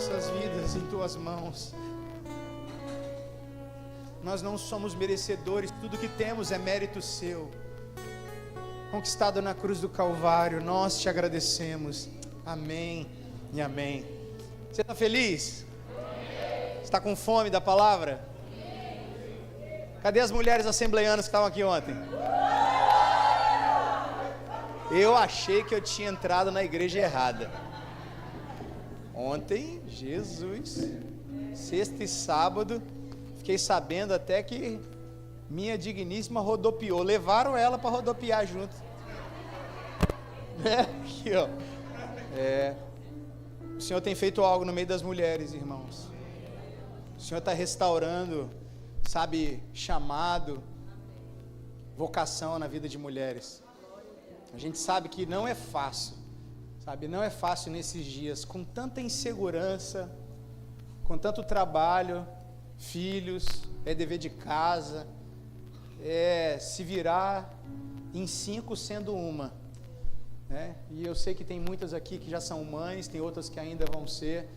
nossas vidas em tuas mãos. Nós não somos merecedores, tudo que temos é mérito seu, conquistado na cruz do Calvário. Nós te agradecemos. Amém e amém. Você está feliz? Está com fome da palavra? Cadê as mulheres assembleianas que estavam aqui ontem? Eu achei que eu tinha entrado na igreja errada. Ontem, Jesus, sexta e sábado, fiquei sabendo até que minha digníssima rodopiou. Levaram ela para rodopiar junto. Aqui, ó. O Senhor tem feito algo no meio das mulheres, irmãos. O Senhor está restaurando, sabe, chamado, vocação na vida de mulheres. A gente sabe que não é fácil, sabe, não é fácil nesses dias, com tanta insegurança, com tanto trabalho, filhos, é dever de casa, é se virar em 5 sendo uma, né? E eu sei que tem muitas aqui que já são mães, tem outras que ainda vão ser,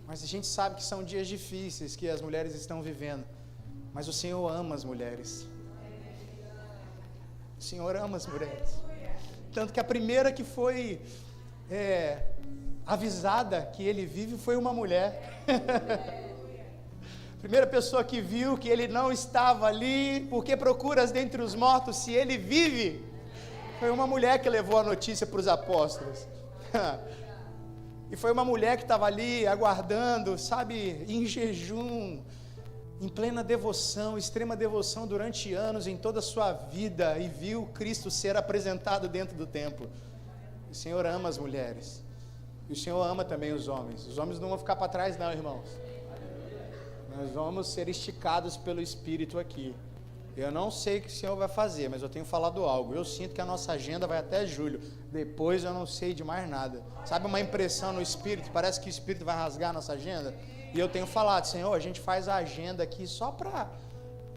mas a gente sabe que são dias difíceis que as mulheres estão vivendo, mas o Senhor ama as mulheres. O Senhor ama as mulheres, tanto que a primeira que foi avisada que Ele vive foi uma mulher. Primeira pessoa que viu que Ele não estava ali, porque procuras dentre os mortos se Ele vive, foi uma mulher que levou a notícia para os apóstolos. E foi uma mulher que estava ali aguardando, sabe, em jejum, em plena devoção, extrema devoção durante anos em toda a sua vida, e viu Cristo ser apresentado dentro do templo. O Senhor ama as mulheres, e o Senhor ama também os homens. Os homens não vão ficar para trás não, irmãos. Nós vamos ser esticados pelo Espírito aqui. Eu não sei o que o Senhor vai fazer, mas eu tenho falado algo. Eu sinto que a nossa agenda vai até julho. Depois eu não sei de mais nada. Sabe uma impressão no Espírito? Parece que o Espírito vai rasgar a nossa agenda. E eu tenho falado, Senhor, a gente faz a agenda aqui só para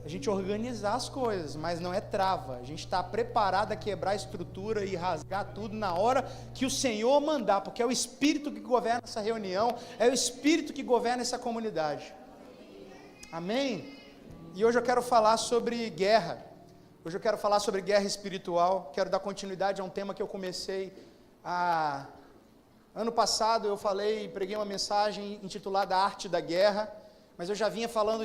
a gente organizar as coisas, mas não é trava. A gente está preparado a quebrar a estrutura e rasgar tudo na hora que o Senhor mandar, porque é o Espírito que governa essa reunião, é o Espírito que governa essa comunidade. Amém? E hoje eu quero falar sobre guerra. Hoje eu quero falar sobre guerra espiritual. Quero dar continuidade a um tema que eu comecei ano passado. Eu preguei uma mensagem intitulada A Arte da Guerra, mas eu já vinha falando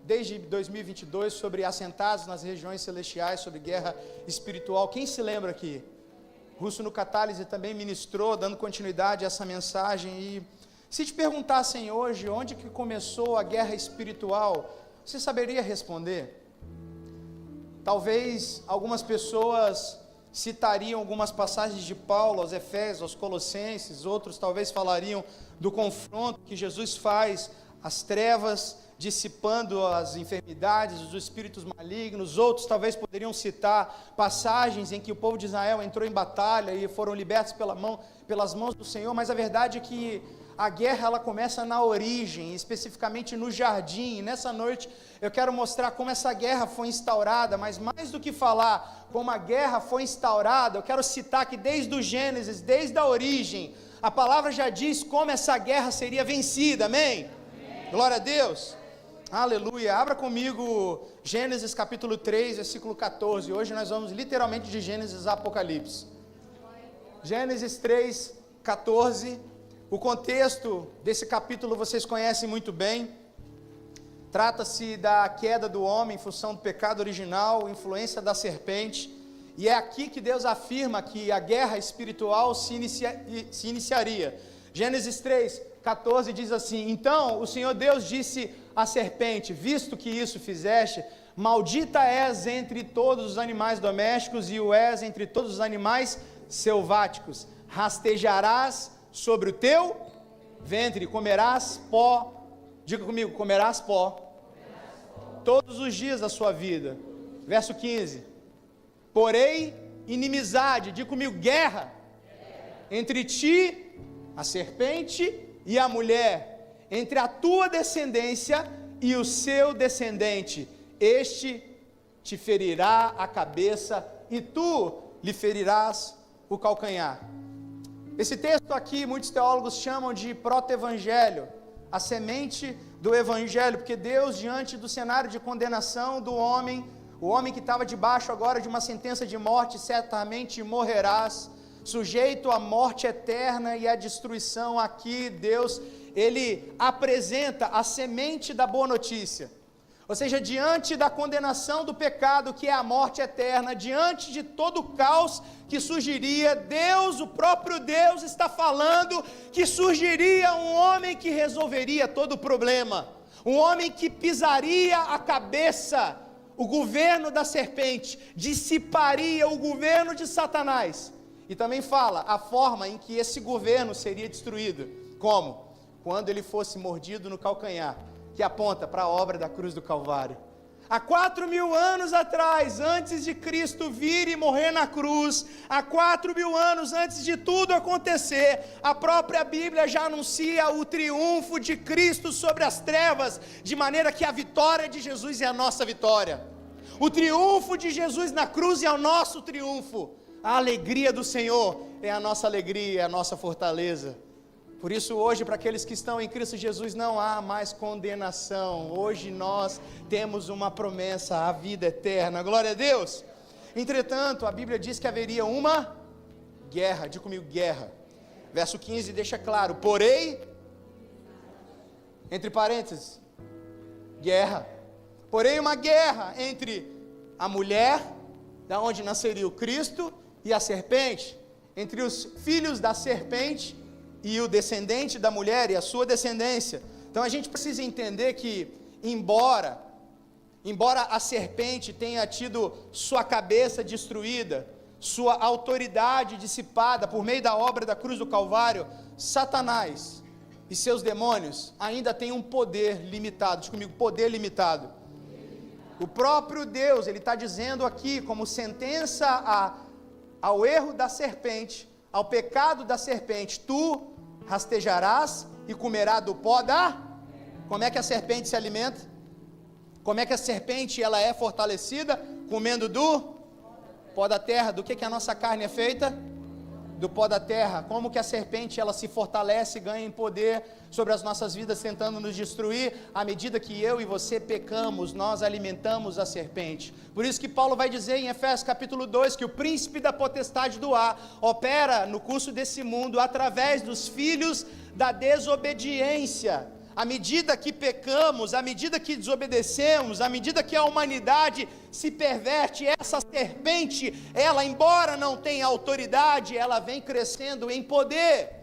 desde 2022 sobre assentados nas regiões celestiais, sobre guerra espiritual. Quem se lembra aqui? Russo no Catálise também ministrou, dando continuidade a essa mensagem. E se te perguntassem hoje onde que começou a guerra espiritual, você saberia responder? Talvez algumas pessoas citariam algumas passagens de Paulo aos Efésios, aos Colossenses, outros talvez falariam do confronto que Jesus faz às trevas, dissipando as enfermidades, os espíritos malignos. Outros talvez poderiam citar passagens em que o povo de Israel entrou em batalha e foram libertos pelas mãos do Senhor, mas a verdade é que a guerra ela começa na origem, especificamente no jardim. E nessa noite eu quero mostrar como essa guerra foi instaurada, mas mais do que falar como a guerra foi instaurada, eu quero citar que desde o Gênesis, desde a origem, a palavra já diz como essa guerra seria vencida, amém? Glória a Deus, aleluia. Abra comigo Gênesis capítulo 3, versículo 14, hoje nós vamos literalmente de Gênesis a Apocalipse. Gênesis 3, 14, o contexto desse capítulo vocês conhecem muito bem. Trata-se da queda do homem em função do pecado original, influência da serpente, e é aqui que Deus afirma que a guerra espiritual se iniciaria. Gênesis 3, 14 diz assim: então o Senhor Deus disse à serpente: visto que isso fizeste, maldita és entre todos os animais domésticos e o és entre todos os animais selváticos, rastejarás sobre o teu ventre, comerás pó, diga comigo, comerás pó, todos os dias da sua vida. Verso 15, porém inimizade, diga comigo, guerra, entre ti, a serpente, e a mulher, entre a tua descendência e o seu descendente, este te ferirá a cabeça e tu lhe ferirás o calcanhar. Esse texto aqui, muitos teólogos chamam de proto-evangelho. a semente do evangelho, porque Deus, diante do cenário de condenação do homem, o homem que estava debaixo agora de uma sentença de morte, certamente morrerás, sujeito à morte eterna e à destruição. Aqui Deus, Ele apresenta a semente da boa notícia, ou seja, diante da condenação do pecado, que é a morte eterna, diante de todo o caos que surgiria, Deus, o próprio Deus, está falando que surgiria um homem que resolveria todo o problema, um homem que pisaria a cabeça, o governo da serpente, dissiparia o governo de Satanás. E também fala a forma em que esse governo seria destruído. Como? Quando ele fosse mordido no calcanhar, que aponta para a obra da cruz do Calvário. Há 4.000 anos atrás, antes de Cristo vir e morrer na cruz, há 4.000 anos antes de tudo acontecer, a própria Bíblia já anuncia o triunfo de Cristo sobre as trevas, de maneira que a vitória de Jesus é a nossa vitória. O triunfo de Jesus na cruz é o nosso triunfo. A alegria do Senhor é a nossa alegria, é a nossa fortaleza. Por isso hoje, para aqueles que estão em Cristo Jesus, não há mais condenação. Hoje nós temos uma promessa, a vida eterna. Glória a Deus! Entretanto, a Bíblia diz que haveria uma guerra. Diga comigo, guerra. Verso 15 deixa claro, porém, entre parênteses, guerra. Porém, uma guerra entre a mulher, da onde nasceria o Cristo, e a serpente, entre os filhos da serpente e o descendente da mulher e a sua descendência. Então a gente precisa entender que, embora a serpente tenha tido sua cabeça destruída, sua autoridade dissipada por meio da obra da cruz do Calvário, Satanás e seus demônios ainda têm um poder limitado. Diz comigo, poder limitado. O próprio Deus, Ele está dizendo aqui, como sentença ao erro da serpente, ao pecado da serpente, tu rastejarás e comerás do pó da... Como é que a serpente se alimenta? Como é que a serpente ela é fortalecida? Comendo do pó da terra. Do que a nossa carne é feita? Do pó da terra. Como que a serpente ela se fortalece, ganha em poder sobre as nossas vidas, tentando nos destruir? À medida que eu e você pecamos, nós alimentamos a serpente. Por isso que Paulo vai dizer em Efésios capítulo 2, que o príncipe da potestade do ar opera no curso desse mundo através dos filhos da desobediência. À medida que pecamos, à medida que desobedecemos, à medida que a humanidade se perverte, essa serpente, ela, embora não tenha autoridade, ela vem crescendo em poder,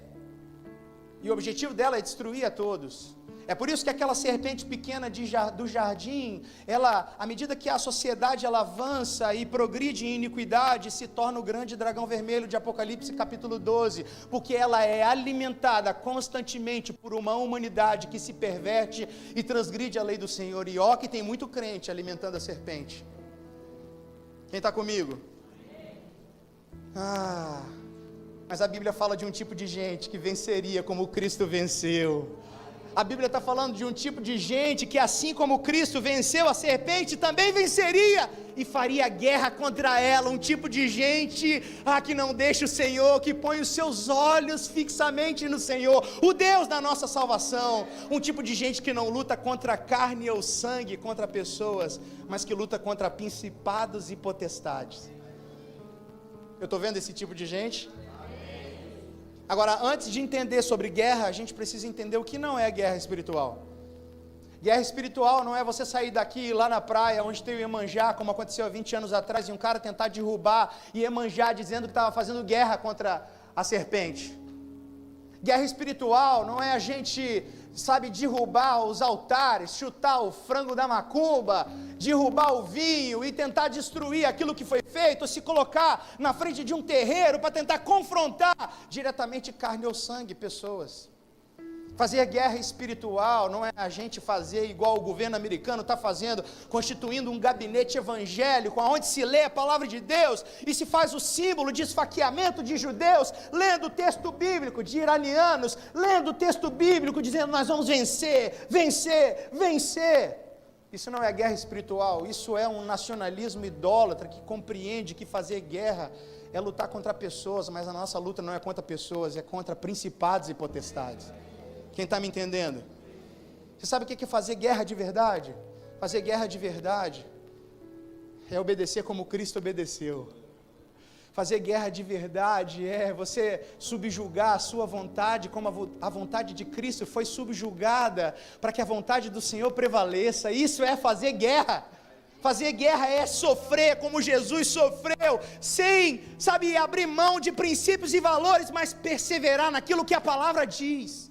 e o objetivo dela é destruir a todos. É por isso que aquela serpente pequena do jardim, ela, à medida que a sociedade ela avança e progride em iniquidade, se torna o grande dragão vermelho de Apocalipse capítulo 12, porque ela é alimentada constantemente por uma humanidade que se perverte e transgride a lei do Senhor. E ó, que tem muito crente alimentando a serpente. Quem está comigo? Mas a Bíblia fala de um tipo de gente que venceria como Cristo venceu. A Bíblia está falando de um tipo de gente que, assim como Cristo venceu a serpente, também venceria e faria guerra contra ela. Um tipo de gente que não deixa o Senhor, que põe os seus olhos fixamente no Senhor, o Deus da nossa salvação. Um tipo de gente que não luta contra carne ou sangue, contra pessoas, mas que luta contra principados e potestades. Eu estou vendo esse tipo de gente? Agora, antes de entender sobre guerra, a gente precisa entender o que não é guerra espiritual. Guerra espiritual não é você sair daqui, lá na praia, onde tem o Iemanjá, como aconteceu há 20 anos atrás, e um cara tentar derrubar Iemanjá, dizendo que estava fazendo guerra contra a serpente. Guerra espiritual não é a gente, derrubar os altares, chutar o frango da macumba, derrubar o vinho e tentar destruir aquilo que foi feito, ou se colocar na frente de um terreiro para tentar confrontar diretamente carne ou sangue, pessoas. Fazer guerra espiritual não é a gente fazer igual o governo americano está fazendo, constituindo um gabinete evangélico, onde se lê a palavra de Deus e se faz o símbolo de esfaqueamento de judeus, lendo o texto bíblico, de iranianos, lendo o texto bíblico, dizendo nós vamos vencer, vencer, vencer. Isso não é guerra espiritual, isso é um nacionalismo idólatra que compreende que fazer guerra é lutar contra pessoas, mas a nossa luta não é contra pessoas, é contra principados e potestades. Quem está me entendendo? Você sabe o que é fazer guerra de verdade? Fazer guerra de verdade é obedecer como Cristo obedeceu. Fazer guerra de verdade é você subjugar a sua vontade, como a vontade de Cristo foi subjugada, para que a vontade do Senhor prevaleça. Isso é fazer guerra. Fazer guerra é sofrer como Jesus sofreu, sem, abrir mão de princípios e valores, mas perseverar naquilo que a palavra diz.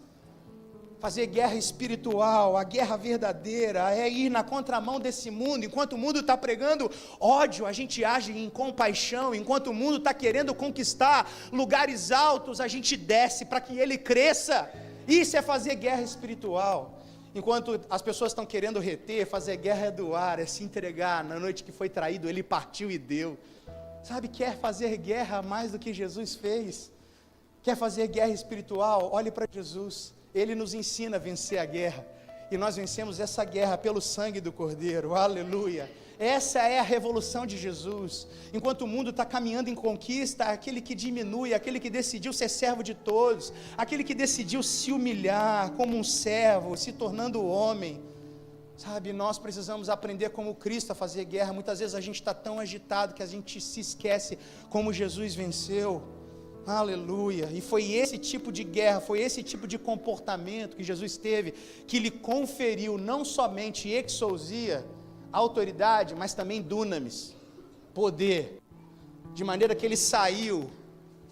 Fazer guerra espiritual, a guerra verdadeira, é ir na contramão desse mundo. Enquanto o mundo está pregando ódio, a gente age em compaixão. Enquanto o mundo está querendo conquistar lugares altos, a gente desce para que ele cresça. Isso é fazer guerra espiritual. Enquanto as pessoas estão querendo reter, fazer guerra é doar, é se entregar. Na noite que foi traído, ele partiu e deu. Quer fazer guerra mais do que Jesus fez? Quer fazer guerra espiritual? Olhe para Jesus. Ele nos ensina a vencer a guerra, e nós vencemos essa guerra pelo sangue do Cordeiro, aleluia. Essa é a revolução de Jesus. Enquanto o mundo está caminhando em conquista, aquele que diminui, aquele que decidiu ser servo de todos, aquele que decidiu se humilhar como um servo, se tornando homem, nós precisamos aprender como Cristo a fazer guerra. Muitas vezes a gente está tão agitado que a gente se esquece como Jesus venceu. Aleluia. E foi esse tipo de guerra, foi esse tipo de comportamento que Jesus teve, que lhe conferiu não somente exousia, autoridade, mas também dunamis, poder, de maneira que ele saiu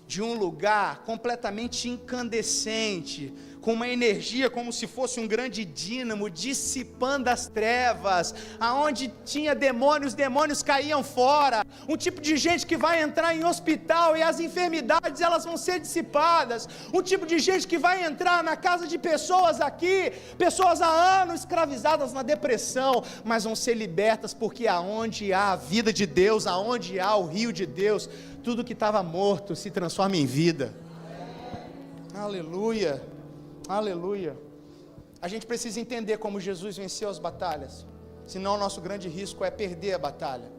de um lugar completamente incandescente, com uma energia como se fosse um grande dínamo, dissipando as trevas. Aonde tinha demônios, demônios caíam fora. Um tipo de gente que vai entrar em hospital e as enfermidades elas vão ser dissipadas. Um tipo de gente que vai entrar na casa de pessoas aqui, pessoas há anos escravizadas na depressão, mas vão ser libertas, porque aonde há a vida de Deus, aonde há o rio de Deus, tudo que estava morto se transforma em vida. Aleluia. Aleluia. A gente precisa entender como Jesus venceu as batalhas, senão o nosso grande risco é perder a batalha.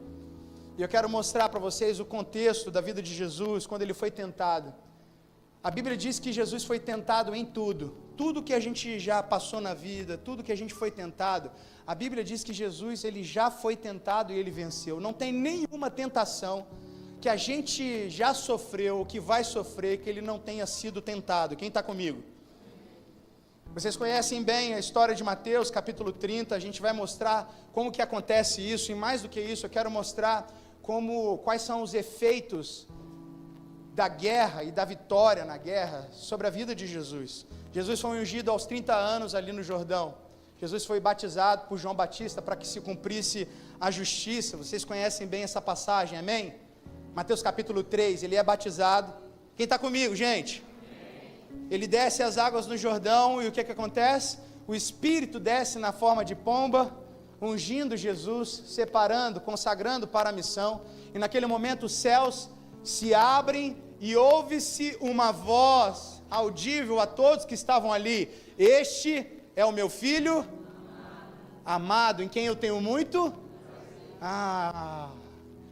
E eu quero mostrar para vocês o contexto da vida de Jesus, quando ele foi tentado. A Bíblia diz que Jesus foi tentado em tudo. Tudo que a gente já passou na vida, tudo que a gente foi tentado, a Bíblia diz que Jesus, ele já foi tentado e ele venceu. Não tem nenhuma tentação que a gente já sofreu, ou que vai sofrer, que ele não tenha sido tentado. Quem está comigo? Vocês conhecem bem a história de Mateus, capítulo 30, a gente vai mostrar como que acontece isso, e mais do que isso, eu quero mostrar quais são os efeitos da guerra e da vitória na guerra sobre a vida de Jesus. Jesus foi ungido aos 30 anos ali no Jordão. Jesus foi batizado por João Batista para que se cumprisse a justiça. Vocês conhecem bem essa passagem, amém? Mateus capítulo 3, ele é batizado. Quem está comigo, gente? Ele desce as águas no Jordão, e o que acontece? O Espírito desce na forma de pomba, ungindo Jesus, separando, consagrando para a missão, e naquele momento os céus se abrem, e ouve-se uma voz audível a todos que estavam ali: este é o meu filho amado, em quem eu tenho muito.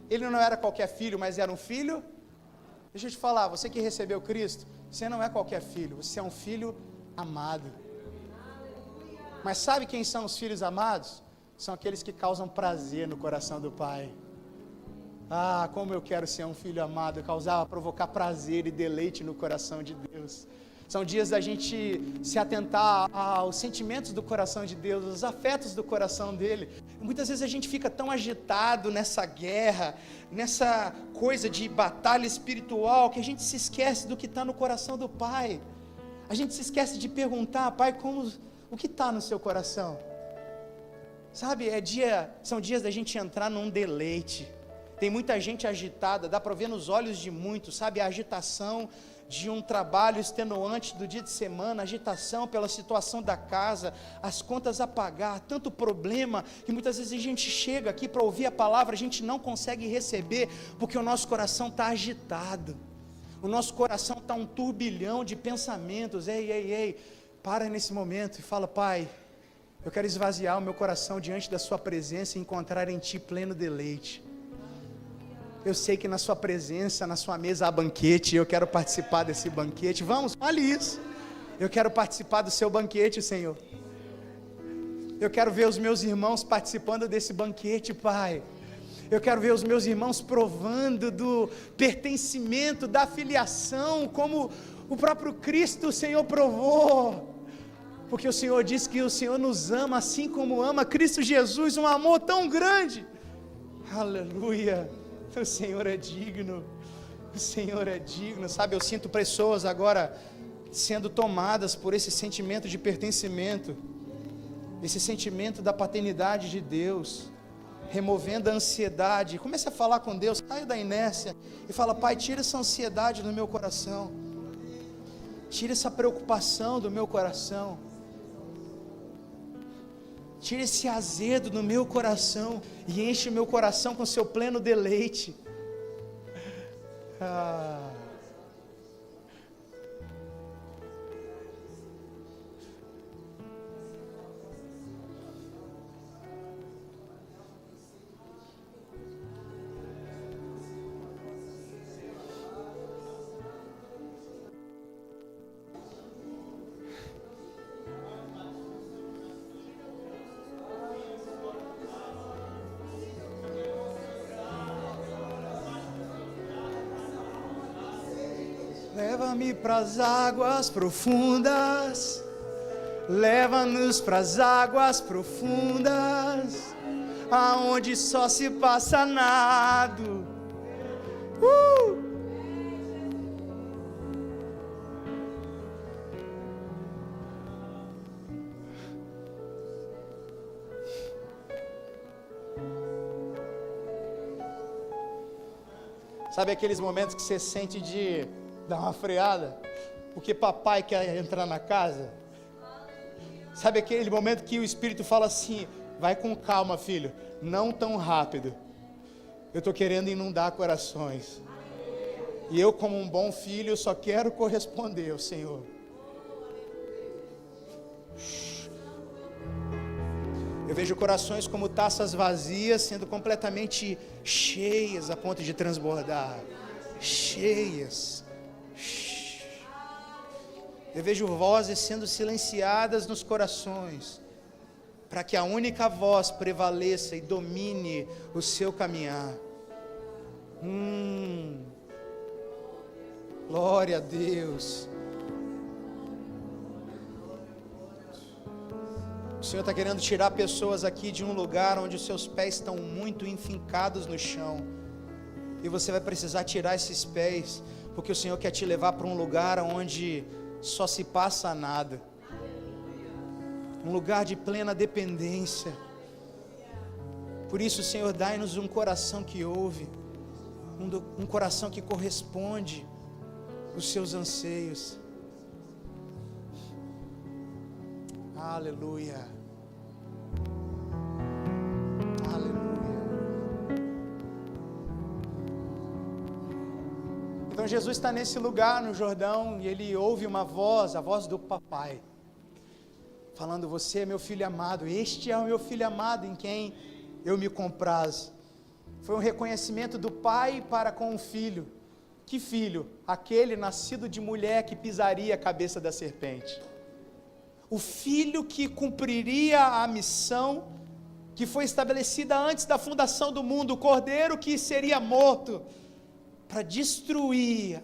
Ele não era qualquer filho, mas era um filho. Deixa eu te falar, você que recebeu Cristo, você não é qualquer filho, você é um filho amado. Mas sabe quem são os filhos amados? São aqueles que causam prazer no coração do Pai. Como eu quero ser um filho amado, provocar prazer e deleite no coração de Deus. São dias da gente se atentar aos sentimentos do coração de Deus, aos afetos do coração dele. Muitas vezes a gente fica tão agitado nessa guerra, nessa coisa de batalha espiritual, que a gente se esquece do que está no coração do Pai. A gente se esquece de perguntar: Pai, o que está no seu coração? São dias da gente entrar num deleite. Tem muita gente agitada, dá para ver nos olhos de muitos, a agitação de um trabalho extenuante do dia de semana, agitação pela situação da casa, as contas a pagar, tanto problema, que muitas vezes a gente chega aqui para ouvir a palavra, a gente não consegue receber, porque o nosso coração está agitado, o nosso coração está um turbilhão de pensamentos. Ei, para nesse momento e fala: Pai, eu quero esvaziar o meu coração diante da sua presença e encontrar em Ti pleno deleite. Eu sei que na sua presença, na sua mesa há banquete, e eu quero participar desse banquete. Vamos, fale isso. Eu quero participar do seu banquete, Senhor. Eu quero ver os meus irmãos participando desse banquete, Pai. Eu quero ver os meus irmãos provando do pertencimento, da filiação, como o próprio Cristo, o Senhor, provou. Porque o Senhor disse que o Senhor nos ama assim como ama Cristo Jesus, um amor tão grande. Aleluia, o Senhor é digno, o Senhor é digno. Sabe, eu sinto pessoas agora sendo tomadas por esse sentimento de pertencimento, esse sentimento da paternidade de Deus, removendo a ansiedade. Comece a falar com Deus, saia da inércia e fala: Pai, tira essa ansiedade do meu coração, tira essa preocupação do meu coração, tira esse azedo do meu coração e enche o meu coração com seu pleno deleite. Leva-me pras águas profundas, leva-nos pras águas profundas, aonde só se passa nado. Sabe aqueles momentos que você sente de dar uma freada, porque papai quer entrar na casa? Sabe aquele momento que o Espírito fala assim: vai com calma, filho, não tão rápido, eu estou querendo inundar corações, e eu, como um bom filho, só quero corresponder ao Senhor. Eu vejo corações como taças vazias sendo completamente cheias a ponto de transbordar, cheias. Eu vejo vozes sendo silenciadas nos corações, para que a única voz prevaleça e domine o seu caminhar. Glória a Deus. O Senhor está querendo tirar pessoas aqui de um lugar onde os seus pés estão muito enfincados no chão, e você vai precisar tirar esses pés, porque o Senhor quer te levar para um lugar onde só se passa nada, um lugar de plena dependência. Por isso, Senhor, dai-nos um coração que ouve, um coração que corresponde aos seus anseios. Aleluia, aleluia. Então Jesus está nesse lugar no Jordão e ele ouve uma voz, a voz do papai, falando: você é meu filho amado, este é o meu filho amado em quem eu me comprazo. Foi um reconhecimento do pai para com o filho. Que filho? Aquele nascido de mulher que pisaria a cabeça da serpente. O filho que cumpriria a missão que foi estabelecida antes da fundação do mundo, o cordeiro que seria morto para destruir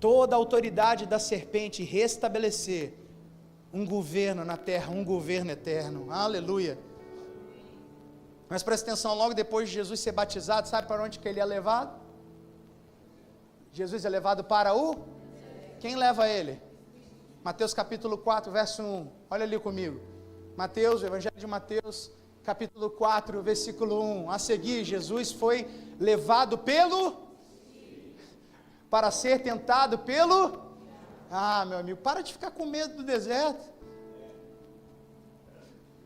toda a autoridade da serpente e restabelecer um governo na terra, um governo eterno. Aleluia. Mas presta atenção, logo depois de Jesus ser batizado, sabe para onde que ele é levado? Jesus é levado para o... Quem leva ele? Mateus capítulo 4, verso 1, olha ali comigo. Mateus, o Evangelho de Mateus, capítulo 4, versículo 1. A seguir, Jesus foi levado para ser tentado pelo... meu amigo, para de ficar com medo do deserto.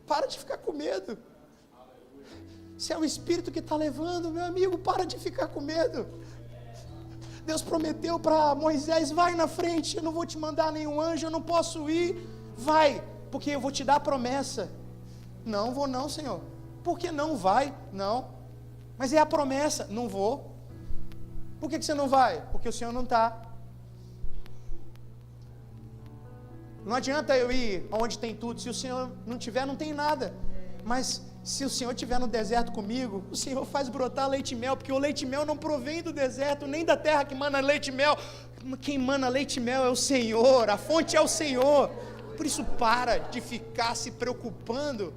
Para de ficar com medo. Se é o Espírito que está levando, meu amigo, para de ficar com medo. Deus prometeu para Moisés: vai na frente, eu não vou te mandar nenhum anjo, eu não posso ir, vai, porque eu vou te dar a promessa. Não vou não, Senhor. Por que não vai? Não, mas é a promessa. Não vou. Por que você não vai? Porque o Senhor não está. Não adianta eu ir onde tem tudo, se o Senhor não tiver, não tem nada. mas se o Senhor estiver no deserto comigo, o Senhor faz brotar leite e mel, porque o leite e mel não provém do deserto, nem da terra que mana leite e mel. Quem mana leite e mel é o Senhor, a fonte é o Senhor. Por isso, para de ficar se preocupando,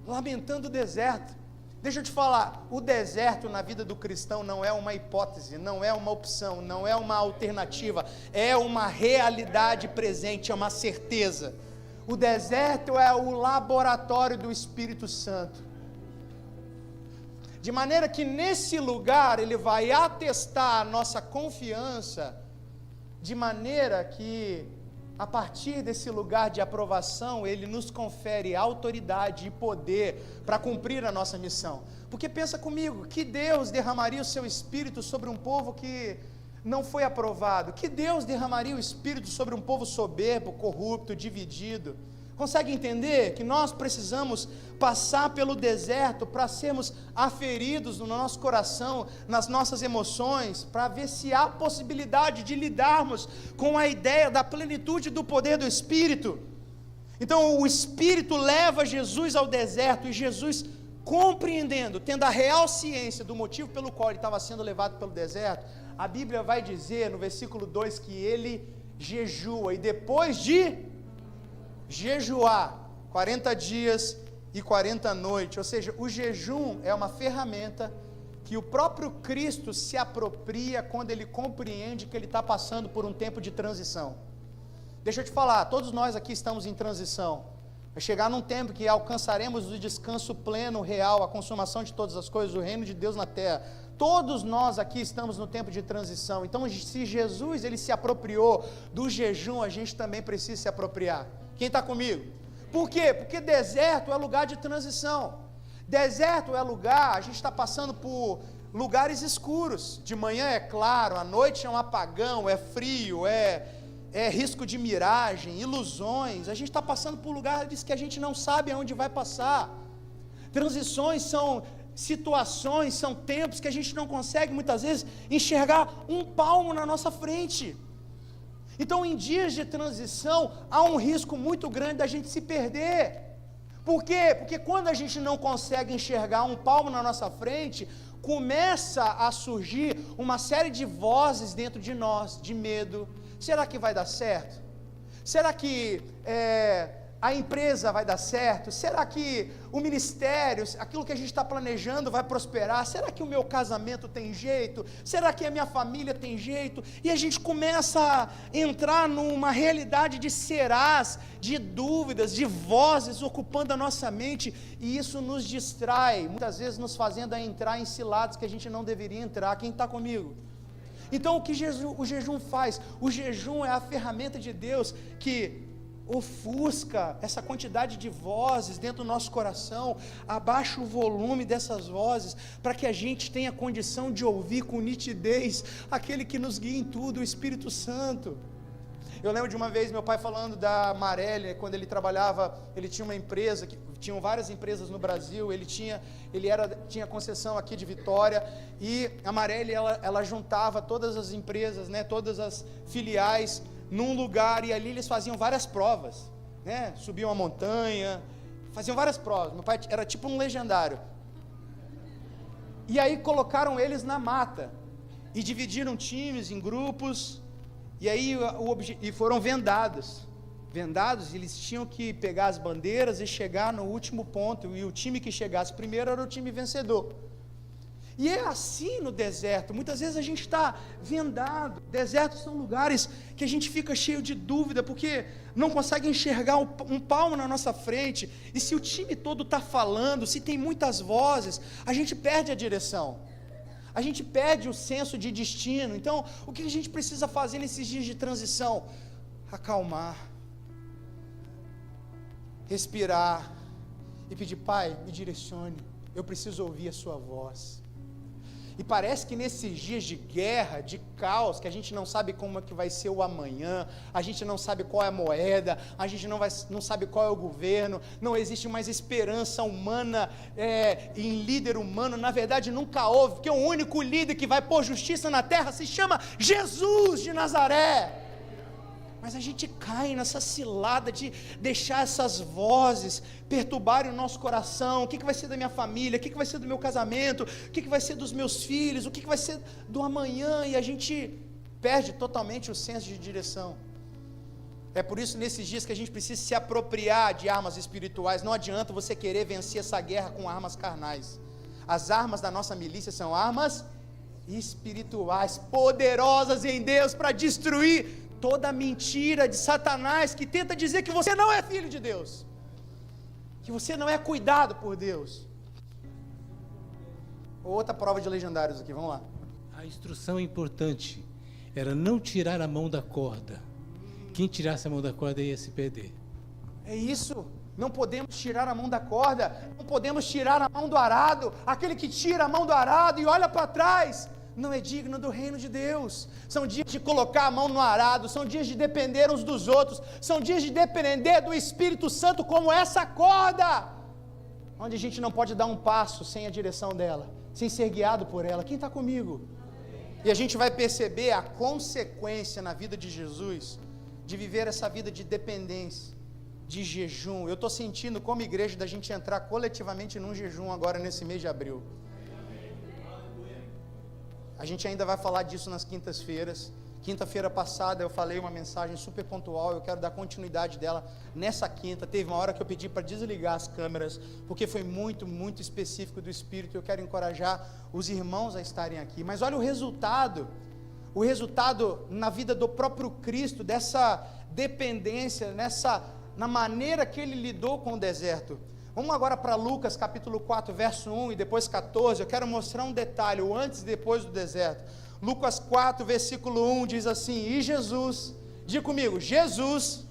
lamentando o deserto. Deixa eu te falar, o deserto na vida do cristão não é uma hipótese, não é uma opção, não é uma alternativa, é uma realidade presente, é uma certeza. O deserto é o laboratório do Espírito Santo. De maneira que nesse lugar ele vai atestar a nossa confiança, de maneira que a partir desse lugar de aprovação, ele nos confere autoridade e poder para cumprir a nossa missão. Porque pensa comigo, que Deus derramaria o seu Espírito sobre um povo que não foi aprovado? Que Deus derramaria o Espírito sobre um povo soberbo, corrupto, dividido? Consegue entender que nós precisamos passar pelo deserto para sermos aferidos no nosso coração, nas nossas emoções, para ver se há possibilidade de lidarmos com a ideia da plenitude do poder do Espírito? Então o Espírito leva Jesus ao deserto, e Jesus, compreendendo, tendo a real ciência do motivo pelo qual ele estava sendo levado pelo deserto, a Bíblia vai dizer no versículo 2 que ele jejua, e depois de jejuar 40 dias e 40 noites, ou seja, o jejum é uma ferramenta que o próprio Cristo se apropria quando ele compreende que ele está passando por um tempo de transição. Deixa eu te falar, todos nós aqui estamos em transição. Vai chegar num tempo que alcançaremos o descanso pleno, real, a consumação de todas as coisas, o reino de Deus na terra. Todos nós aqui estamos no tempo de transição. Então, se Jesus ele se apropriou do jejum, a gente também precisa se apropriar. Quem está comigo? Por quê? Porque deserto é lugar de transição. Deserto é lugar, a gente está passando por lugares escuros. De manhã é claro, à noite é um apagão, é frio, é risco de miragem, ilusões. A gente está passando por lugares que a gente não sabe aonde vai passar. Transições são situações, são tempos que a gente não consegue muitas vezes enxergar um palmo na nossa frente. Então, em dias de transição, há um risco muito grande da gente se perder. Por quê? Porque quando a gente não consegue enxergar um palmo na nossa frente, começa a surgir uma série de vozes dentro de nós, de medo. Será que vai dar certo? Será que a empresa vai dar certo? Será que o ministério, aquilo que a gente está planejando vai prosperar? Será que o meu casamento tem jeito? Será que a minha família tem jeito? E a gente começa a entrar numa realidade de serás, de dúvidas, de vozes ocupando a nossa mente, e isso nos distrai, muitas vezes nos fazendo entrar em ciladas que a gente não deveria entrar. Quem está comigo? Então o que o jejum faz? O jejum é a ferramenta de Deus que ofusca essa quantidade de vozes dentro do nosso coração, abaixa o volume dessas vozes, para que a gente tenha condição de ouvir com nitidez aquele que nos guia em tudo, o Espírito Santo. Eu lembro de uma vez meu pai falando da Marelli, quando ele trabalhava, ele tinha uma empresa, tinham várias empresas no Brasil, ele tinha concessão aqui de Vitória, e a Marelli, ela juntava todas as empresas, né, todas as filiais, num lugar, e ali eles faziam várias provas, né? Subiam a montanha, faziam várias provas. Meu pai era tipo um legendário, e aí colocaram eles na mata, e dividiram times em grupos, e aí e foram vendados, eles tinham que pegar as bandeiras e chegar no último ponto, e o time que chegasse primeiro era o time vencedor. E é assim no deserto, muitas vezes a gente está vendado. Desertos são lugares que a gente fica cheio de dúvida, porque não consegue enxergar um palmo na nossa frente, e se o time todo está falando, se tem muitas vozes, a gente perde a direção, a gente perde o senso de destino. Então, o que a gente precisa fazer nesses dias de transição? Acalmar, respirar, e pedir: Pai, me direcione, eu preciso ouvir a sua voz. E parece que nesses dias de guerra, de caos, que a gente não sabe como é que vai ser o amanhã, a gente não sabe qual é a moeda, a gente não sabe qual é o governo, não existe mais esperança humana em líder humano. Na verdade nunca houve, porque o único líder que vai pôr justiça na terra se chama Jesus de Nazaré. Mas a gente cai nessa cilada de deixar essas vozes perturbarem o nosso coração. O que vai ser da minha família? O que vai ser do meu casamento? O que vai ser dos meus filhos? O que vai ser do amanhã? E a gente perde totalmente o senso de direção. É por isso nesses dias que a gente precisa se apropriar de armas espirituais. Não adianta você querer vencer essa guerra com armas carnais. As armas da nossa milícia são armas espirituais, poderosas em Deus para destruir toda a mentira de Satanás que tenta dizer que você não é filho de Deus, que você não é cuidado por Deus. Outra prova de legendários aqui, vamos lá. A instrução importante era não tirar a mão da corda. Quem tirasse a mão da corda ia se perder. É isso, não podemos tirar a mão da corda, não podemos tirar a mão do arado. Aquele que tira a mão do arado e olha para trás não é digno do reino de Deus. São dias de colocar a mão no arado, são dias de depender uns dos outros, são dias de depender do Espírito Santo como essa corda, onde a gente não pode dar um passo sem a direção dela, sem ser guiado por ela. Quem está comigo? E a gente vai perceber a consequência na vida de Jesus, de viver essa vida de dependência, de jejum. Eu estou sentindo como igreja da gente entrar coletivamente num jejum agora nesse mês de abril. A gente ainda vai falar disso nas quintas-feiras. Quinta-feira passada eu falei uma mensagem super pontual, eu quero dar continuidade dela nessa quinta. Teve uma hora que eu pedi para desligar as câmeras, porque foi muito, muito específico do Espírito. Eu quero encorajar os irmãos a estarem aqui. Mas olha o resultado na vida do próprio Cristo, dessa dependência, na maneira que ele lidou com o deserto. Vamos agora para Lucas capítulo 4, verso 1 e depois 14, eu quero mostrar um detalhe, o antes e depois do deserto. Lucas 4, versículo 1 diz assim: e Jesus, diga comigo, Jesus.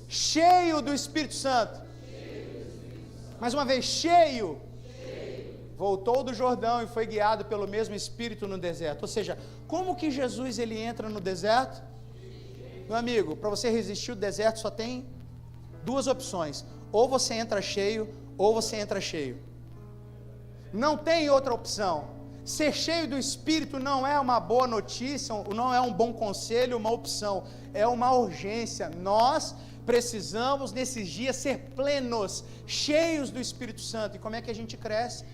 Cheio do Espírito Santo, mais uma vez, cheio, voltou do Jordão e foi guiado pelo mesmo Espírito no deserto. Ou seja, como que Jesus ele entra no deserto? Meu amigo, para você resistir o deserto só tem duas opções: ou você entra cheio, ou você entra cheio. Não tem outra opção. Ser cheio do Espírito não é uma boa notícia, não é um bom conselho, uma opção, é uma urgência. Nós precisamos nesses dias ser plenos, cheios do Espírito Santo. E como é que a gente cresce?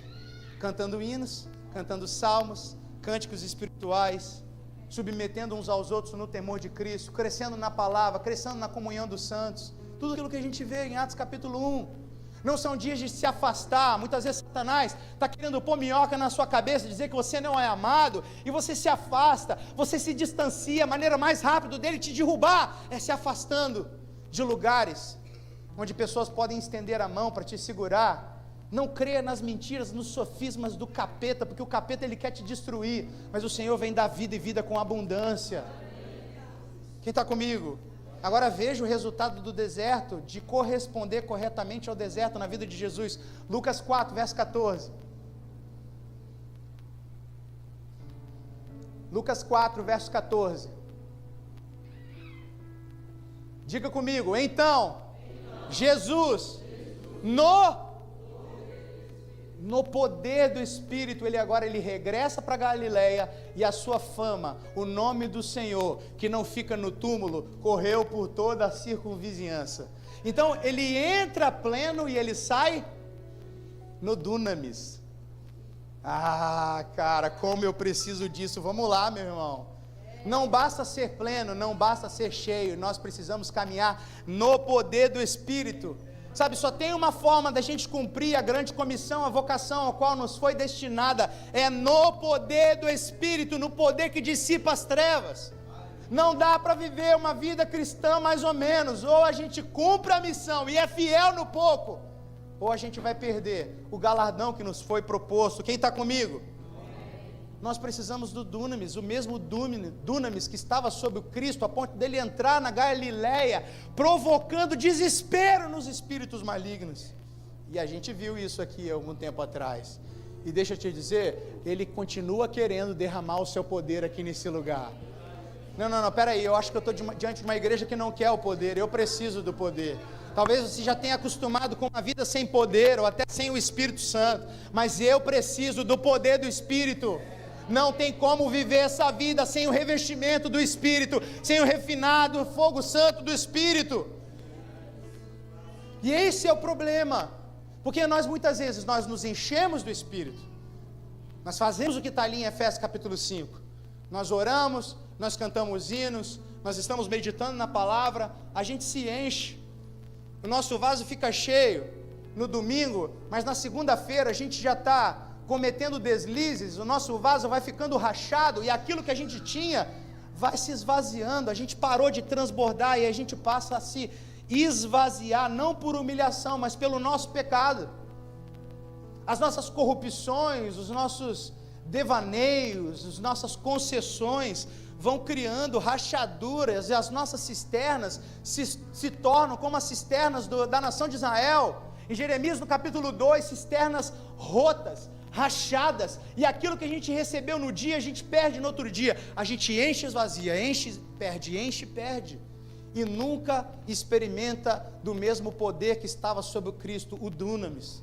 Cantando hinos, cantando salmos, cânticos espirituais, submetendo uns aos outros no temor de Cristo, crescendo na palavra, crescendo na comunhão dos santos. Tudo aquilo que a gente vê em Atos capítulo 1. Não são dias de se afastar. Muitas vezes Satanás está querendo pôr minhoca na sua cabeça, dizer que você não é amado, e você se afasta, você se distancia. A maneira mais rápida dele te derrubar é se afastando de lugares onde pessoas podem estender a mão para te segurar. Não creia nas mentiras, nos sofismas do capeta, porque o capeta ele quer te destruir, mas o Senhor vem dar vida e vida com abundância. Quem está comigo? Agora veja o resultado do deserto, de corresponder corretamente ao deserto na vida de Jesus. Lucas 4, verso 14. Lucas 4, verso 14. Diga comigo, então Jesus, no poder do Espírito, ele regressa para Galileia, e a sua fama, o nome do Senhor, que não fica no túmulo, correu por toda a circunvizinhança. Então ele entra pleno e ele sai no dunamis. Ah, cara, como eu preciso disso. Vamos lá, meu irmão. Não basta ser pleno, não basta ser cheio, nós precisamos caminhar no poder do Espírito. Sabe, só tem uma forma da gente cumprir a grande comissão, a vocação a qual nos foi destinada, é no poder do Espírito, no poder que dissipa as trevas. Não dá para viver uma vida cristã mais ou menos, ou a gente cumpre a missão e é fiel no pouco, ou a gente vai perder o galardão que nos foi proposto. Quem está comigo? Nós precisamos do dunamis, o mesmo dunamis que estava sobre o Cristo, a ponto dele entrar na Galileia, provocando desespero nos espíritos malignos. E a gente viu isso aqui há algum tempo atrás. E deixa eu te dizer, ele continua querendo derramar o seu poder aqui nesse lugar. Não, peraí, eu acho que eu estou diante de uma igreja que não quer o poder, eu preciso do poder. Talvez você já tenha acostumado com uma vida sem poder, ou até sem o Espírito Santo, mas eu preciso do poder do Espírito. Não tem como viver essa vida sem o revestimento do Espírito, sem o refinado fogo santo do Espírito. E esse é o problema, porque nós muitas vezes nós nos enchemos do Espírito, nós fazemos o que está ali em Efésios capítulo 5, nós oramos, nós cantamos hinos, nós estamos meditando na palavra, a gente se enche, o nosso vaso fica cheio no domingo, mas na segunda-feira a gente já está cometendo deslizes, o nosso vaso vai ficando rachado, e aquilo que a gente tinha vai se esvaziando, a gente parou de transbordar, e a gente passa a se esvaziar, não por humilhação, mas pelo nosso pecado, as nossas corrupções, os nossos devaneios, as nossas concessões, vão criando rachaduras, e as nossas cisternas se tornam como as cisternas da nação de Israel, em Jeremias no capítulo 2, cisternas rotas, rachadas, e aquilo que a gente recebeu no dia, a gente perde no outro dia, a gente enche, esvazia, enche, perde, e nunca experimenta do mesmo poder que estava sobre o Cristo, o dunamis.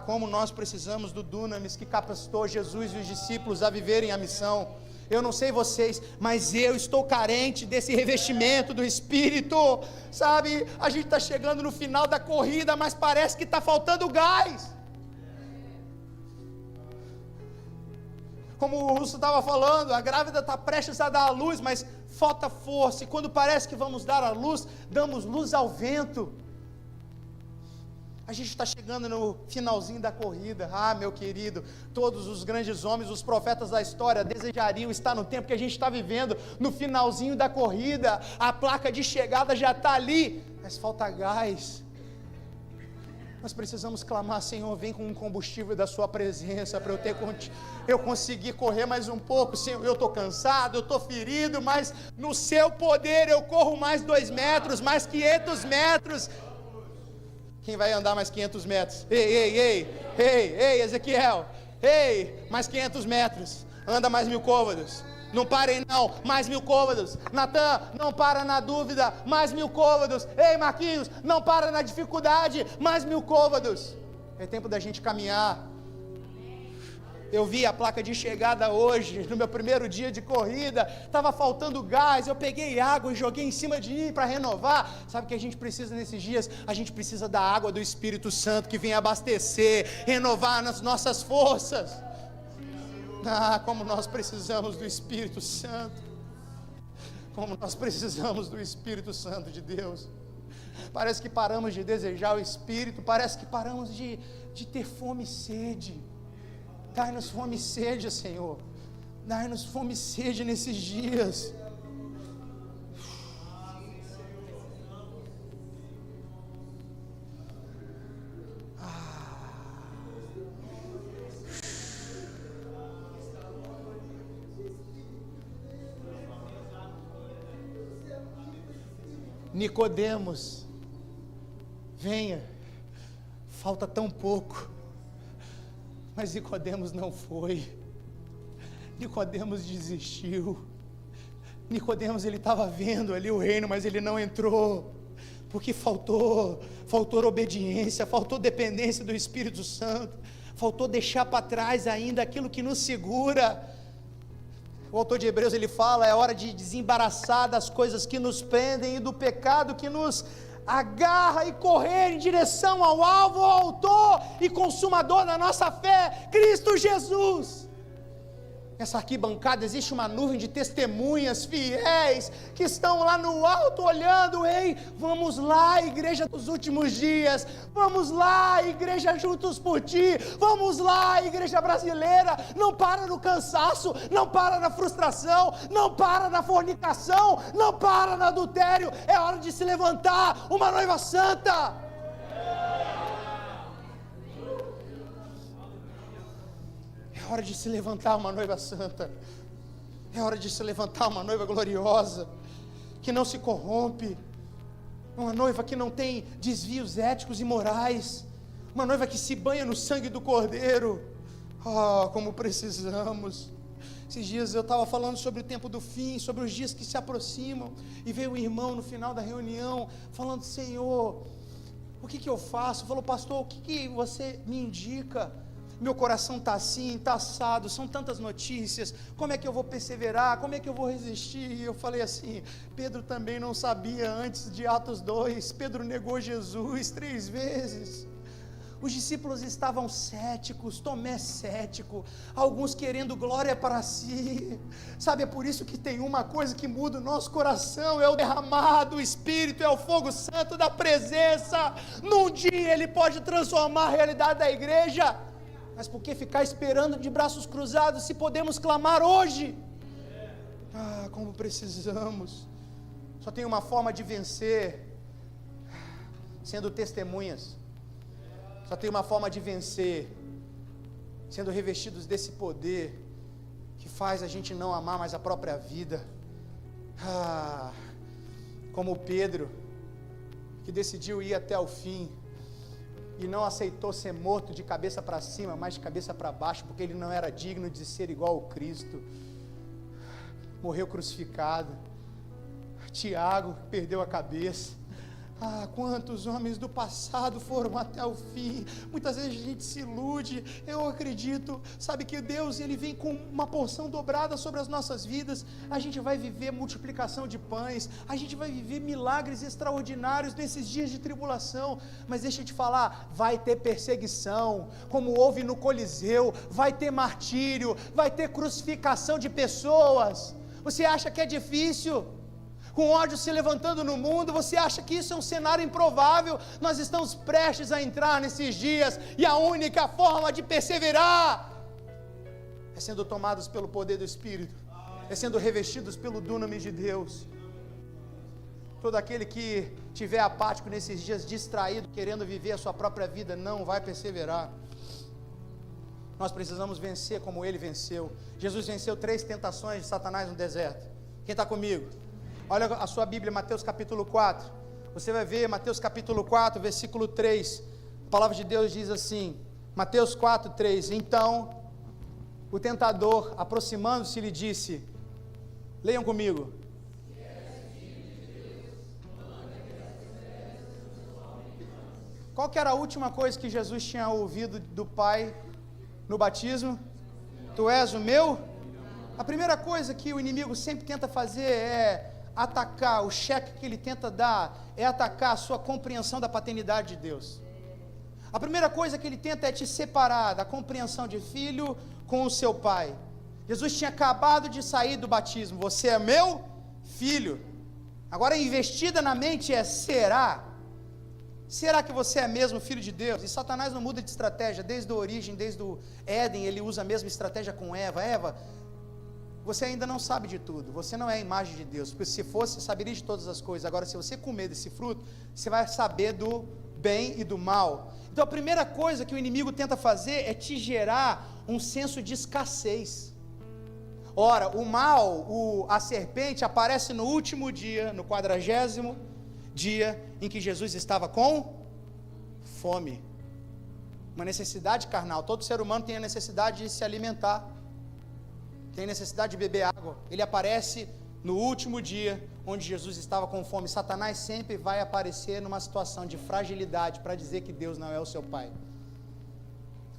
Como nós precisamos do dunamis que capacitou Jesus e os discípulos a viverem a missão. Eu não sei vocês, mas eu estou carente desse revestimento do Espírito, sabe, a gente está chegando no final da corrida, mas parece que está faltando gás, como o Russo estava falando, a grávida está prestes a dar a luz, mas falta força, e quando parece que vamos dar a luz, damos luz ao vento. A gente está chegando no finalzinho da corrida. Meu querido, todos os grandes homens, os profetas da história desejariam estar no tempo que a gente está vivendo, no finalzinho da corrida, a placa de chegada já está ali, mas falta gás. Nós precisamos clamar: Senhor, vem com o combustível da sua presença, para eu conseguir correr mais um pouco. Senhor, eu estou cansado, eu estou ferido, mas no seu poder eu corro mais 2 metros, mais 500 metros, quem vai andar mais 500 metros? Ei, Ezequiel, mais 500 metros, anda mais 1000 côvados, não parem não, mais 1000 côvados, Natan, não para na dúvida, mais 1000 côvados, ei Marquinhos, não para na dificuldade, mais 1000 côvados, é tempo da gente caminhar. Eu vi a placa de chegada hoje, no meu primeiro dia de corrida, estava faltando gás, eu peguei água e joguei em cima de mim para renovar. Sabe o que a gente precisa nesses dias? A gente precisa da água do Espírito Santo, que vem abastecer, renovar nas nossas forças. Como nós precisamos do Espírito Santo, como nós precisamos do Espírito Santo de Deus. Parece que paramos de desejar o Espírito, parece que paramos de ter fome e sede. Dai-nos fome e sede, Senhor, dai-nos fome e sede nesses dias. Nicodemos, venha, falta tão pouco. Mas Nicodemos não foi, Nicodemos desistiu, Nicodemos ele estava vendo ali o reino, mas ele não entrou, porque faltou obediência, faltou dependência do Espírito Santo, faltou deixar para trás ainda aquilo que nos segura. O autor de Hebreus ele fala, é hora de desembaraçar das coisas que nos prendem e do pecado que nos agarra e correr em direção ao alvo, ao autor e consumador da nossa fé, Cristo Jesus. Nessa arquibancada existe uma nuvem de testemunhas fiéis que estão lá no alto olhando. Ei, vamos lá, igreja dos últimos dias, vamos lá, igreja juntos por ti, vamos lá, igreja brasileira. Não para no cansaço, não para na frustração, não para na fornicação, não para no adultério. É hora de se levantar, uma noiva santa. É hora de se levantar uma noiva santa, é hora de se levantar uma noiva gloriosa, que não se corrompe, uma noiva que não tem desvios éticos e morais, uma noiva que se banha no sangue do Cordeiro. Como precisamos. Esses dias eu estava falando sobre o tempo do fim, sobre os dias que se aproximam, e veio um irmão no final da reunião, falando: Senhor, o que eu faço? Falou: pastor, o que você me indica? meu coração está assim, está assado, são tantas notícias, como é que eu vou perseverar, como é que eu vou resistir? E eu falei assim, Pedro também não sabia antes de Atos 2, Pedro negou Jesus 3 vezes, os discípulos estavam céticos, Tomé cético, alguns querendo glória para si, sabe, é por isso que tem uma coisa que muda o nosso coração, é o derramado do Espírito, é o fogo santo da presença, num dia ele pode transformar a realidade da igreja, mas por que ficar esperando de braços cruzados, se podemos clamar hoje? Como precisamos, só tem uma forma de vencer, sendo testemunhas, só tem uma forma de vencer, sendo revestidos desse poder, que faz a gente não amar mais a própria vida, como Pedro, que decidiu ir até o fim, e não aceitou ser morto de cabeça para cima, mas de cabeça para baixo, porque ele não era digno de ser igual ao Cristo, morreu crucificado. Tiago perdeu a cabeça. Quantos homens do passado foram até o fim, muitas vezes a gente se ilude, eu acredito, sabe que Deus, Ele vem com uma porção dobrada sobre as nossas vidas, a gente vai viver multiplicação de pães, a gente vai viver milagres extraordinários nesses dias de tribulação, mas deixa eu te falar, vai ter perseguição, como houve no Coliseu, vai ter martírio, vai ter crucificação de pessoas, você acha que é difícil? Com ódio se levantando no mundo, você acha que isso é um cenário improvável? Nós estamos prestes a entrar nesses dias, e a única forma de perseverar é sendo tomados pelo poder do Espírito, é sendo revestidos pelo dunamis de Deus. Todo aquele que tiver apático nesses dias, distraído, querendo viver a sua própria vida, não vai perseverar. Nós precisamos vencer como ele venceu. Jesus venceu 3 tentações de Satanás no deserto. Quem está comigo? Olha a sua Bíblia, Mateus capítulo 4, você vai ver Mateus capítulo 4, versículo 3, a palavra de Deus diz assim, Mateus 4, 3, então, o tentador, aproximando-se, lhe disse, leiam comigo, qual que era a última coisa que Jesus tinha ouvido do Pai no batismo? Tu és o meu? A primeira coisa que o inimigo sempre tenta fazer é atacar, o cheque que ele tenta dar é atacar a sua compreensão da paternidade de Deus. A primeira coisa que ele tenta é te separar da compreensão de filho com o seu pai. Jesus tinha acabado de sair do batismo, você é meu filho. Agora investida na mente é, será que você é mesmo filho de Deus? E Satanás não muda de estratégia, desde a origem, desde o Éden, ele usa a mesma estratégia com Eva, você ainda não sabe de tudo, você não é a imagem de Deus, porque se fosse, você saberia de todas as coisas. Agora, se você comer desse fruto, você vai saber do bem e do mal. Então, a primeira coisa que o inimigo tenta fazer é te gerar um senso de escassez. Ora, o mal, a serpente, aparece no último dia, no 40º dia, em que Jesus estava com fome, uma necessidade carnal. Todo ser humano tem a necessidade de se alimentar, tem necessidade de beber água. Ele aparece no último dia, onde Jesus estava com fome. Satanás sempre vai aparecer numa situação de fragilidade, para dizer que Deus não é o seu pai.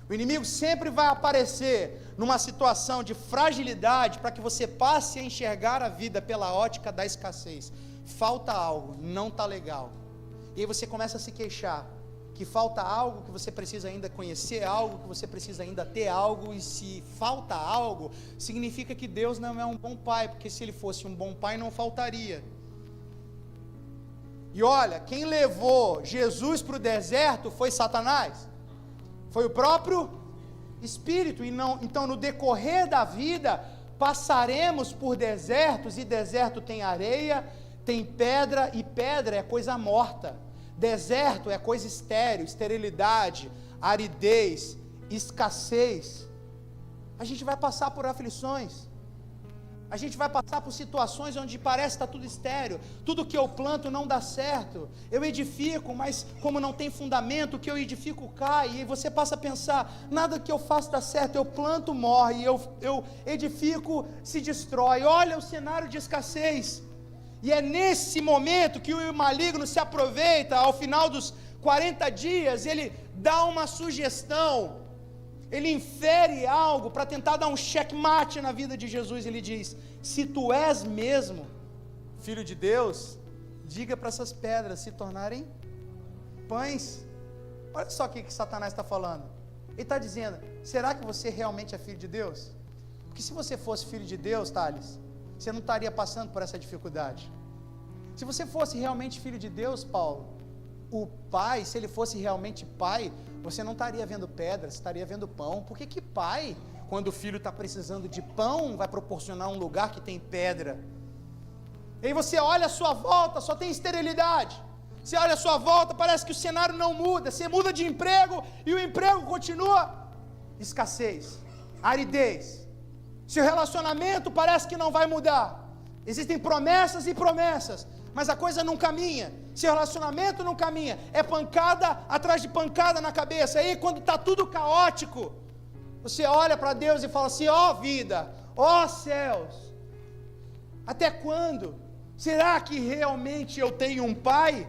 O inimigo sempre vai aparecer numa situação de fragilidade, para que você passe a enxergar a vida pela ótica da escassez. Falta algo, não está legal, e aí você começa a se queixar, que falta algo, que você precisa ainda conhecer algo, que você precisa ainda ter algo, e se falta algo, significa que Deus não é um bom pai, porque se ele fosse um bom pai, não faltaria. E olha, quem levou Jesus para o deserto foi Satanás, foi o próprio Espírito, então no decorrer da vida, passaremos por desertos, e deserto tem areia, tem pedra, e pedra é coisa morta. Deserto é coisa estéril, esterilidade, aridez, escassez. A gente vai passar por aflições, a gente vai passar por situações onde parece que está tudo estéril, tudo que eu planto não dá certo, eu edifico, mas como não tem fundamento, o que eu edifico cai, e você passa a pensar, nada que eu faço dá certo, eu planto, morre, eu edifico, se destrói. Olha o cenário de escassez. E é nesse momento que o maligno se aproveita, ao final dos 40 dias, ele dá uma sugestão, ele infere algo para tentar dar um checkmate na vida de Jesus. Ele diz: se tu és mesmo filho de Deus, diga para essas pedras se tornarem pães. Olha só o que Satanás está falando. Ele está dizendo: será que você realmente é filho de Deus? Porque se você fosse filho de Deus, Thales, você não estaria passando por essa dificuldade. Se você fosse realmente filho de Deus, Paulo, o pai, se ele fosse realmente pai, você não estaria vendo pedras, estaria vendo pão. Por que pai, quando o filho está precisando de pão, vai proporcionar um lugar que tem pedra? E aí você olha a sua volta, só tem esterilidade. Você olha a sua volta, parece que o cenário não muda. Você muda de emprego e o emprego continua escassez, aridez. Seu relacionamento parece que não vai mudar. Existem promessas e promessas, mas a coisa não caminha. Seu relacionamento não caminha. É pancada atrás de pancada na cabeça. Aí quando está tudo caótico, você olha para Deus e fala assim: ó vida, ó céus, até quando? Será que realmente eu tenho um pai?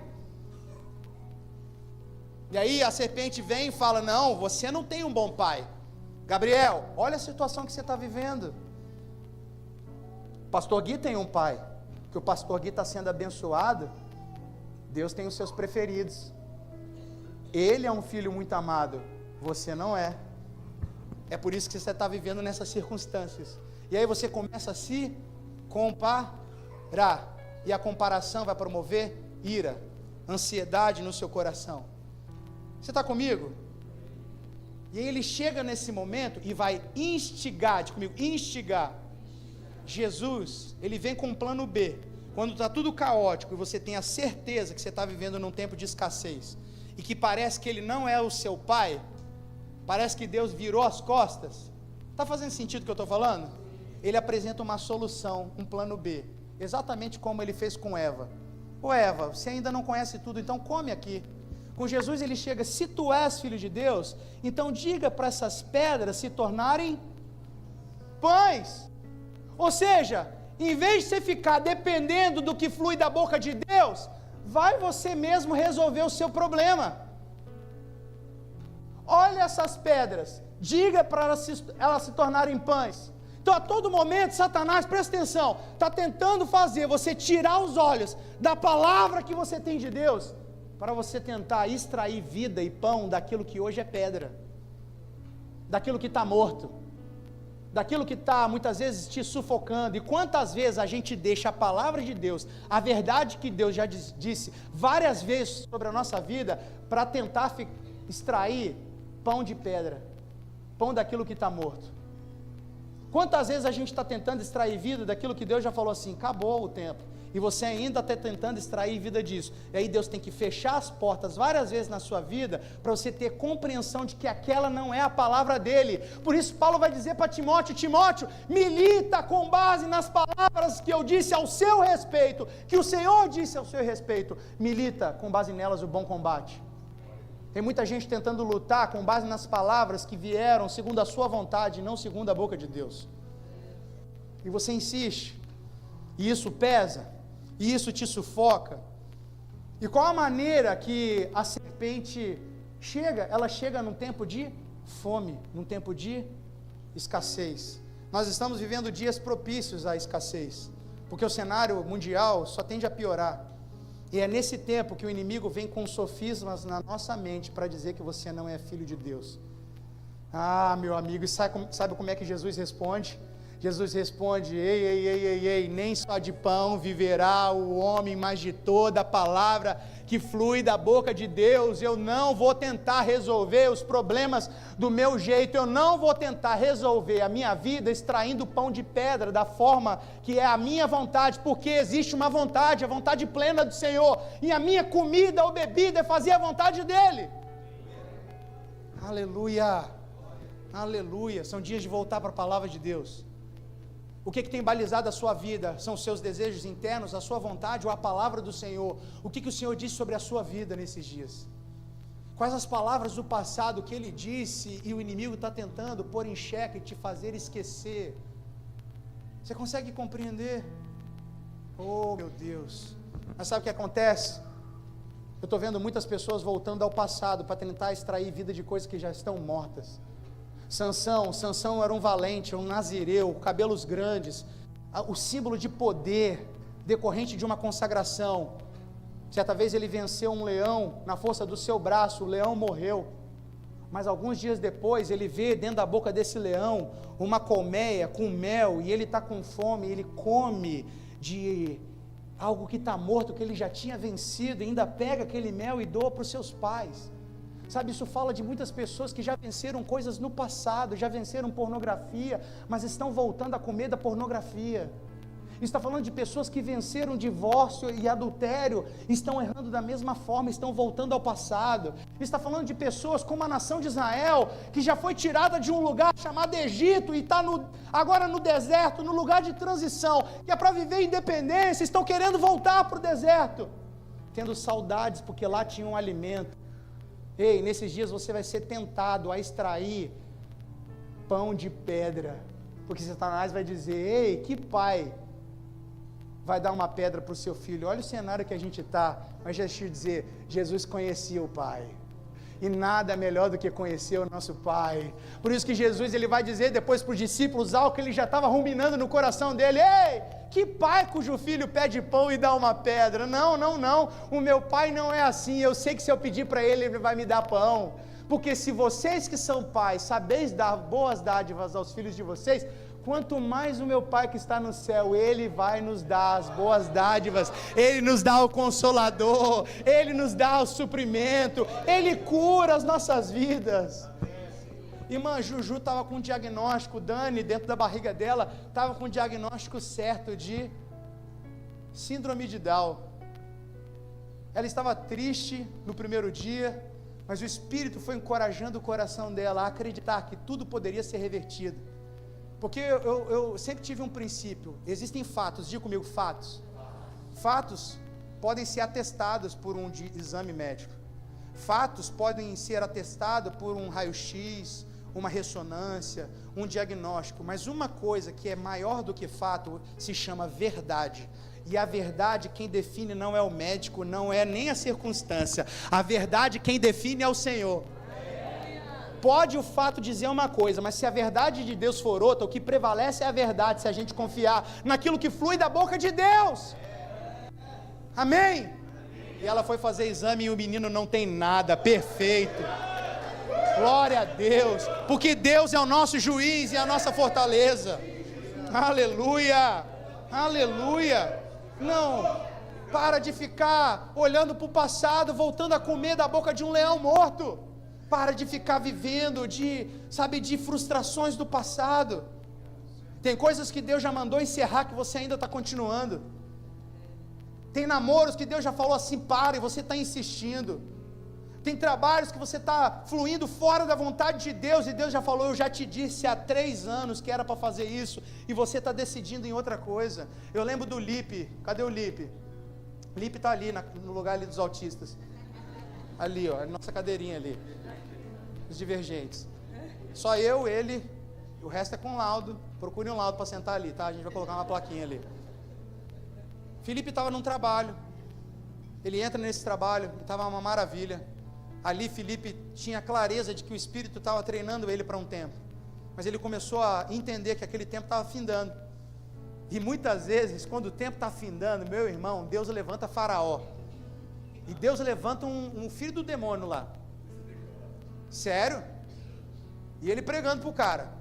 E aí a serpente vem e fala: não, você não tem um bom pai. Gabriel, olha a situação que você está vivendo. Pastor Gui tem um pai, que o pastor Gui está sendo abençoado. Deus tem os seus preferidos. Ele é um filho muito amado, você não é. É por isso que você está vivendo nessas circunstâncias. E aí você começa a se comparar, e a comparação vai promover ira, ansiedade no seu coração. Você está comigo? E aí ele chega nesse momento e vai instigar, diga comigo, instigar. Jesus, ele vem com um plano B. Quando está tudo caótico e você tem a certeza que você está vivendo num tempo de escassez, e que parece que ele não é o seu pai, parece que Deus virou as costas. Está fazendo sentido o que eu estou falando? Ele apresenta uma solução, um plano B, exatamente como ele fez com Eva. Ô Eva, você ainda não conhece tudo, então come aqui. Com Jesus ele chega: se tu és filho de Deus, então diga para essas pedras se tornarem pães. Ou seja, em vez de você ficar dependendo do que flui da boca de Deus, vai você mesmo resolver o seu problema. Olha essas pedras, diga para elas se tornarem pães. Então a todo momento Satanás, presta atenção, está tentando fazer você tirar os olhos da palavra que você tem de Deus, para você tentar extrair vida e pão daquilo que hoje é pedra, daquilo que está morto, daquilo que está muitas vezes te sufocando. E quantas vezes a gente deixa a palavra de Deus, a verdade que Deus já disse várias vezes sobre a nossa vida, para tentar extrair pão de pedra, pão daquilo que está morto. Quantas vezes a gente está tentando extrair vida daquilo que Deus já falou assim: acabou o tempo, e você ainda está tentando extrair vida disso. E aí Deus tem que fechar as portas várias vezes na sua vida, para você ter compreensão de que aquela não é a palavra dele. Por isso Paulo vai dizer para Timóteo: Timóteo, milita com base nas palavras que eu disse ao seu respeito, que o Senhor disse ao seu respeito. Milita com base nelas o bom combate. Tem muita gente tentando lutar com base nas palavras que vieram segundo a sua vontade, não segundo a boca de Deus. E você insiste, e isso pesa, e isso te sufoca. E qual a maneira que a serpente chega? Ela chega num tempo de fome, num tempo de escassez. Nós estamos vivendo dias propícios à escassez, porque o cenário mundial só tende a piorar. E é nesse tempo que o inimigo vem com sofismas na nossa mente para dizer que você não é filho de Deus. Ah, meu amigo, e sabe como é que Jesus responde? Jesus responde: ei, nem só de pão viverá o homem, mas de toda a palavra que flui da boca de Deus. Eu não vou tentar resolver os problemas do meu jeito, eu não vou tentar resolver a minha vida extraindo pão de pedra da forma que é a minha vontade, porque existe uma vontade, a vontade plena do Senhor, e a minha comida ou bebida é fazer a vontade dEle. Aleluia, aleluia. São dias de voltar para a palavra de Deus. O que tem balizado a sua vida? São os seus desejos internos, a sua vontade ou a palavra do Senhor? O que o Senhor disse sobre a sua vida nesses dias? Quais as palavras do passado que Ele disse e o inimigo está tentando pôr em xeque e te fazer esquecer? Você consegue compreender? Oh, meu Deus! Mas sabe o que acontece? Eu estou vendo muitas pessoas voltando ao passado para tentar extrair vida de coisas que já estão mortas. Sansão era um valente, um nazireu, cabelos grandes, o símbolo de poder decorrente de uma consagração. Certa vez ele venceu um leão na força do seu braço, o leão morreu, mas alguns dias depois ele vê dentro da boca desse leão uma colmeia com mel, e ele está com fome, ele come de algo que está morto, que ele já tinha vencido, e ainda pega aquele mel e doa para os seus pais. Sabe, isso fala de muitas pessoas que já venceram coisas no passado, já venceram pornografia, mas estão voltando a comer da pornografia. Está falando de pessoas que venceram divórcio e adultério, estão errando da mesma forma, estão voltando ao passado. Está falando de pessoas como a nação de Israel, que já foi tirada de um lugar chamado Egito e está agora no deserto, no lugar de transição, que é para viver independência, estão querendo voltar para o deserto, tendo saudades porque lá tinha um alimento. Ei, nesses dias você vai ser tentado a extrair pão de pedra, porque Satanás vai dizer: ei, que pai vai dar uma pedra para o seu filho? Olha o cenário que a gente está. Mas deixa eu te dizer, Jesus conhecia o Pai, e nada melhor do que conhecer o nosso Pai. Por isso que Jesus ele vai dizer depois para os discípulos algo que ele já estava ruminando no coração dele: ei, que pai cujo filho pede pão e dá uma pedra? Não, o meu pai não é assim. Eu sei que se eu pedir para ele, ele vai me dar pão, porque se vocês que são pais sabeis dar boas dádivas aos filhos de vocês, quanto mais o meu Pai que está no céu, Ele vai nos dar as boas dádivas, Ele nos dá o Consolador, Ele nos dá o suprimento, Ele cura as nossas vidas. Irmã Juju estava com um diagnóstico, Dani, dentro da barriga dela, estava com um diagnóstico certo de síndrome de Down. Ela estava triste no primeiro dia, mas o Espírito foi encorajando o coração dela a acreditar que tudo poderia ser revertido. Porque eu sempre tive um princípio: existem fatos, diga comigo, fatos. Fatos podem ser atestados por um exame médico. Fatos podem ser atestados por um raio-x, uma ressonância, um diagnóstico. Mas uma coisa que é maior do que fato se chama verdade. E a verdade quem define não é o médico, não é nem a circunstância. A verdade quem define é o Senhor. Pode o fato dizer uma coisa, mas se a verdade de Deus for outra, o que prevalece é a verdade, se a gente confiar naquilo que flui da boca de Deus. Amém? E ela foi fazer exame e o menino não tem nada, perfeito. Glória a Deus, porque Deus é o nosso juiz e a nossa fortaleza. Aleluia, aleluia. Não, para de ficar olhando para o passado, voltando a comer da boca de um leão morto. Para de ficar vivendo de frustrações do passado. Tem coisas que Deus já mandou encerrar que você ainda está continuando. Tem namoros que Deus já falou assim, para, e você está insistindo. Tem trabalhos que você está fluindo fora da vontade de Deus, e Deus já falou: eu já te disse há 3 anos que era para fazer isso, e você está decidindo em outra coisa. Eu lembro do Lipe. Cadê o Lipe? O Lipe está ali, no lugar ali dos autistas. Ali, ó, a nossa cadeirinha ali. Os divergentes. Só eu, ele, o resto é com laudo. Procure um laudo para sentar ali, tá? A gente vai colocar uma plaquinha ali. Felipe estava num trabalho. Ele entra nesse trabalho, estava uma maravilha. Ali Felipe tinha clareza de que o Espírito estava treinando ele para um tempo. Mas ele começou a entender que aquele tempo estava findando. E muitas vezes, quando o tempo está findando, meu irmão, Deus levanta Faraó. E Deus levanta um filho do demônio lá. Sério? E ele pregando para o cara.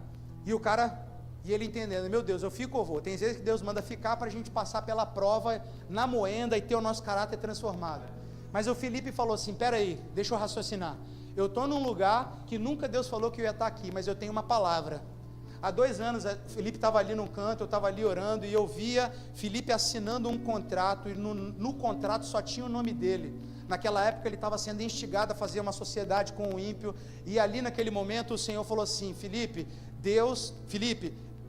E ele entendendo: meu Deus, eu fico ou vou? Tem vezes que Deus manda ficar para a gente passar pela prova na moenda e ter o nosso caráter transformado. Mas o Felipe falou assim: peraí, deixa eu raciocinar. Eu estou num lugar que nunca Deus falou que eu ia estar aqui, mas eu tenho uma palavra. Há 2 anos, Felipe estava ali num canto, eu estava ali orando, e eu via Felipe assinando um contrato, e no contrato só tinha o nome dele. Naquela época ele estava sendo instigado a fazer uma sociedade com o ímpio, e ali naquele momento o Senhor falou assim: Felipe,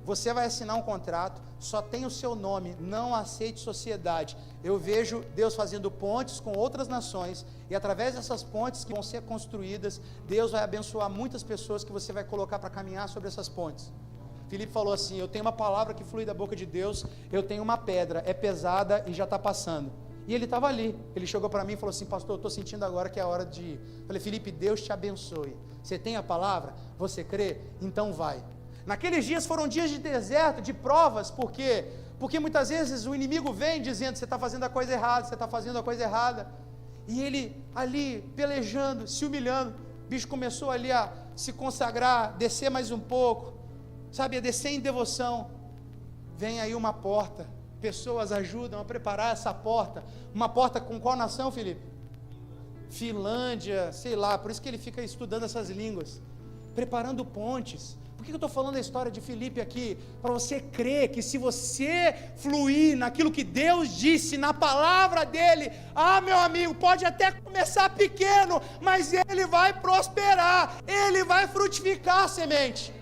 você vai assinar um contrato, só tem o seu nome, não aceite sociedade. Eu vejo Deus fazendo pontes com outras nações, e através dessas pontes que vão ser construídas, Deus vai abençoar muitas pessoas que você vai colocar para caminhar sobre essas pontes. Felipe falou assim: eu tenho uma palavra que flui da boca de Deus, eu tenho uma pedra, é pesada e já está passando. E ele estava ali, ele chegou para mim e falou assim: pastor, eu estou sentindo agora que é a hora de ir. Eu falei: Felipe, Deus te abençoe, você tem a palavra? Você crê? Então vai. Naqueles dias foram dias de deserto, de provas, por quê? Porque muitas vezes o inimigo vem dizendo: você está fazendo a coisa errada, você está fazendo a coisa errada, e ele ali pelejando, se humilhando, o bicho começou ali a se consagrar, descer mais um pouco, sabe, a descer em devoção. Vem aí uma porta, pessoas ajudam a preparar essa porta. Uma porta com qual nação, Felipe? Finlândia, sei lá, por isso que ele fica estudando essas línguas, preparando pontes. Por que eu estou falando a história de Filipe aqui? Para você crer que se você fluir naquilo que Deus disse, na palavra dele, meu amigo, pode até começar pequeno, mas ele vai prosperar, ele vai frutificar a semente.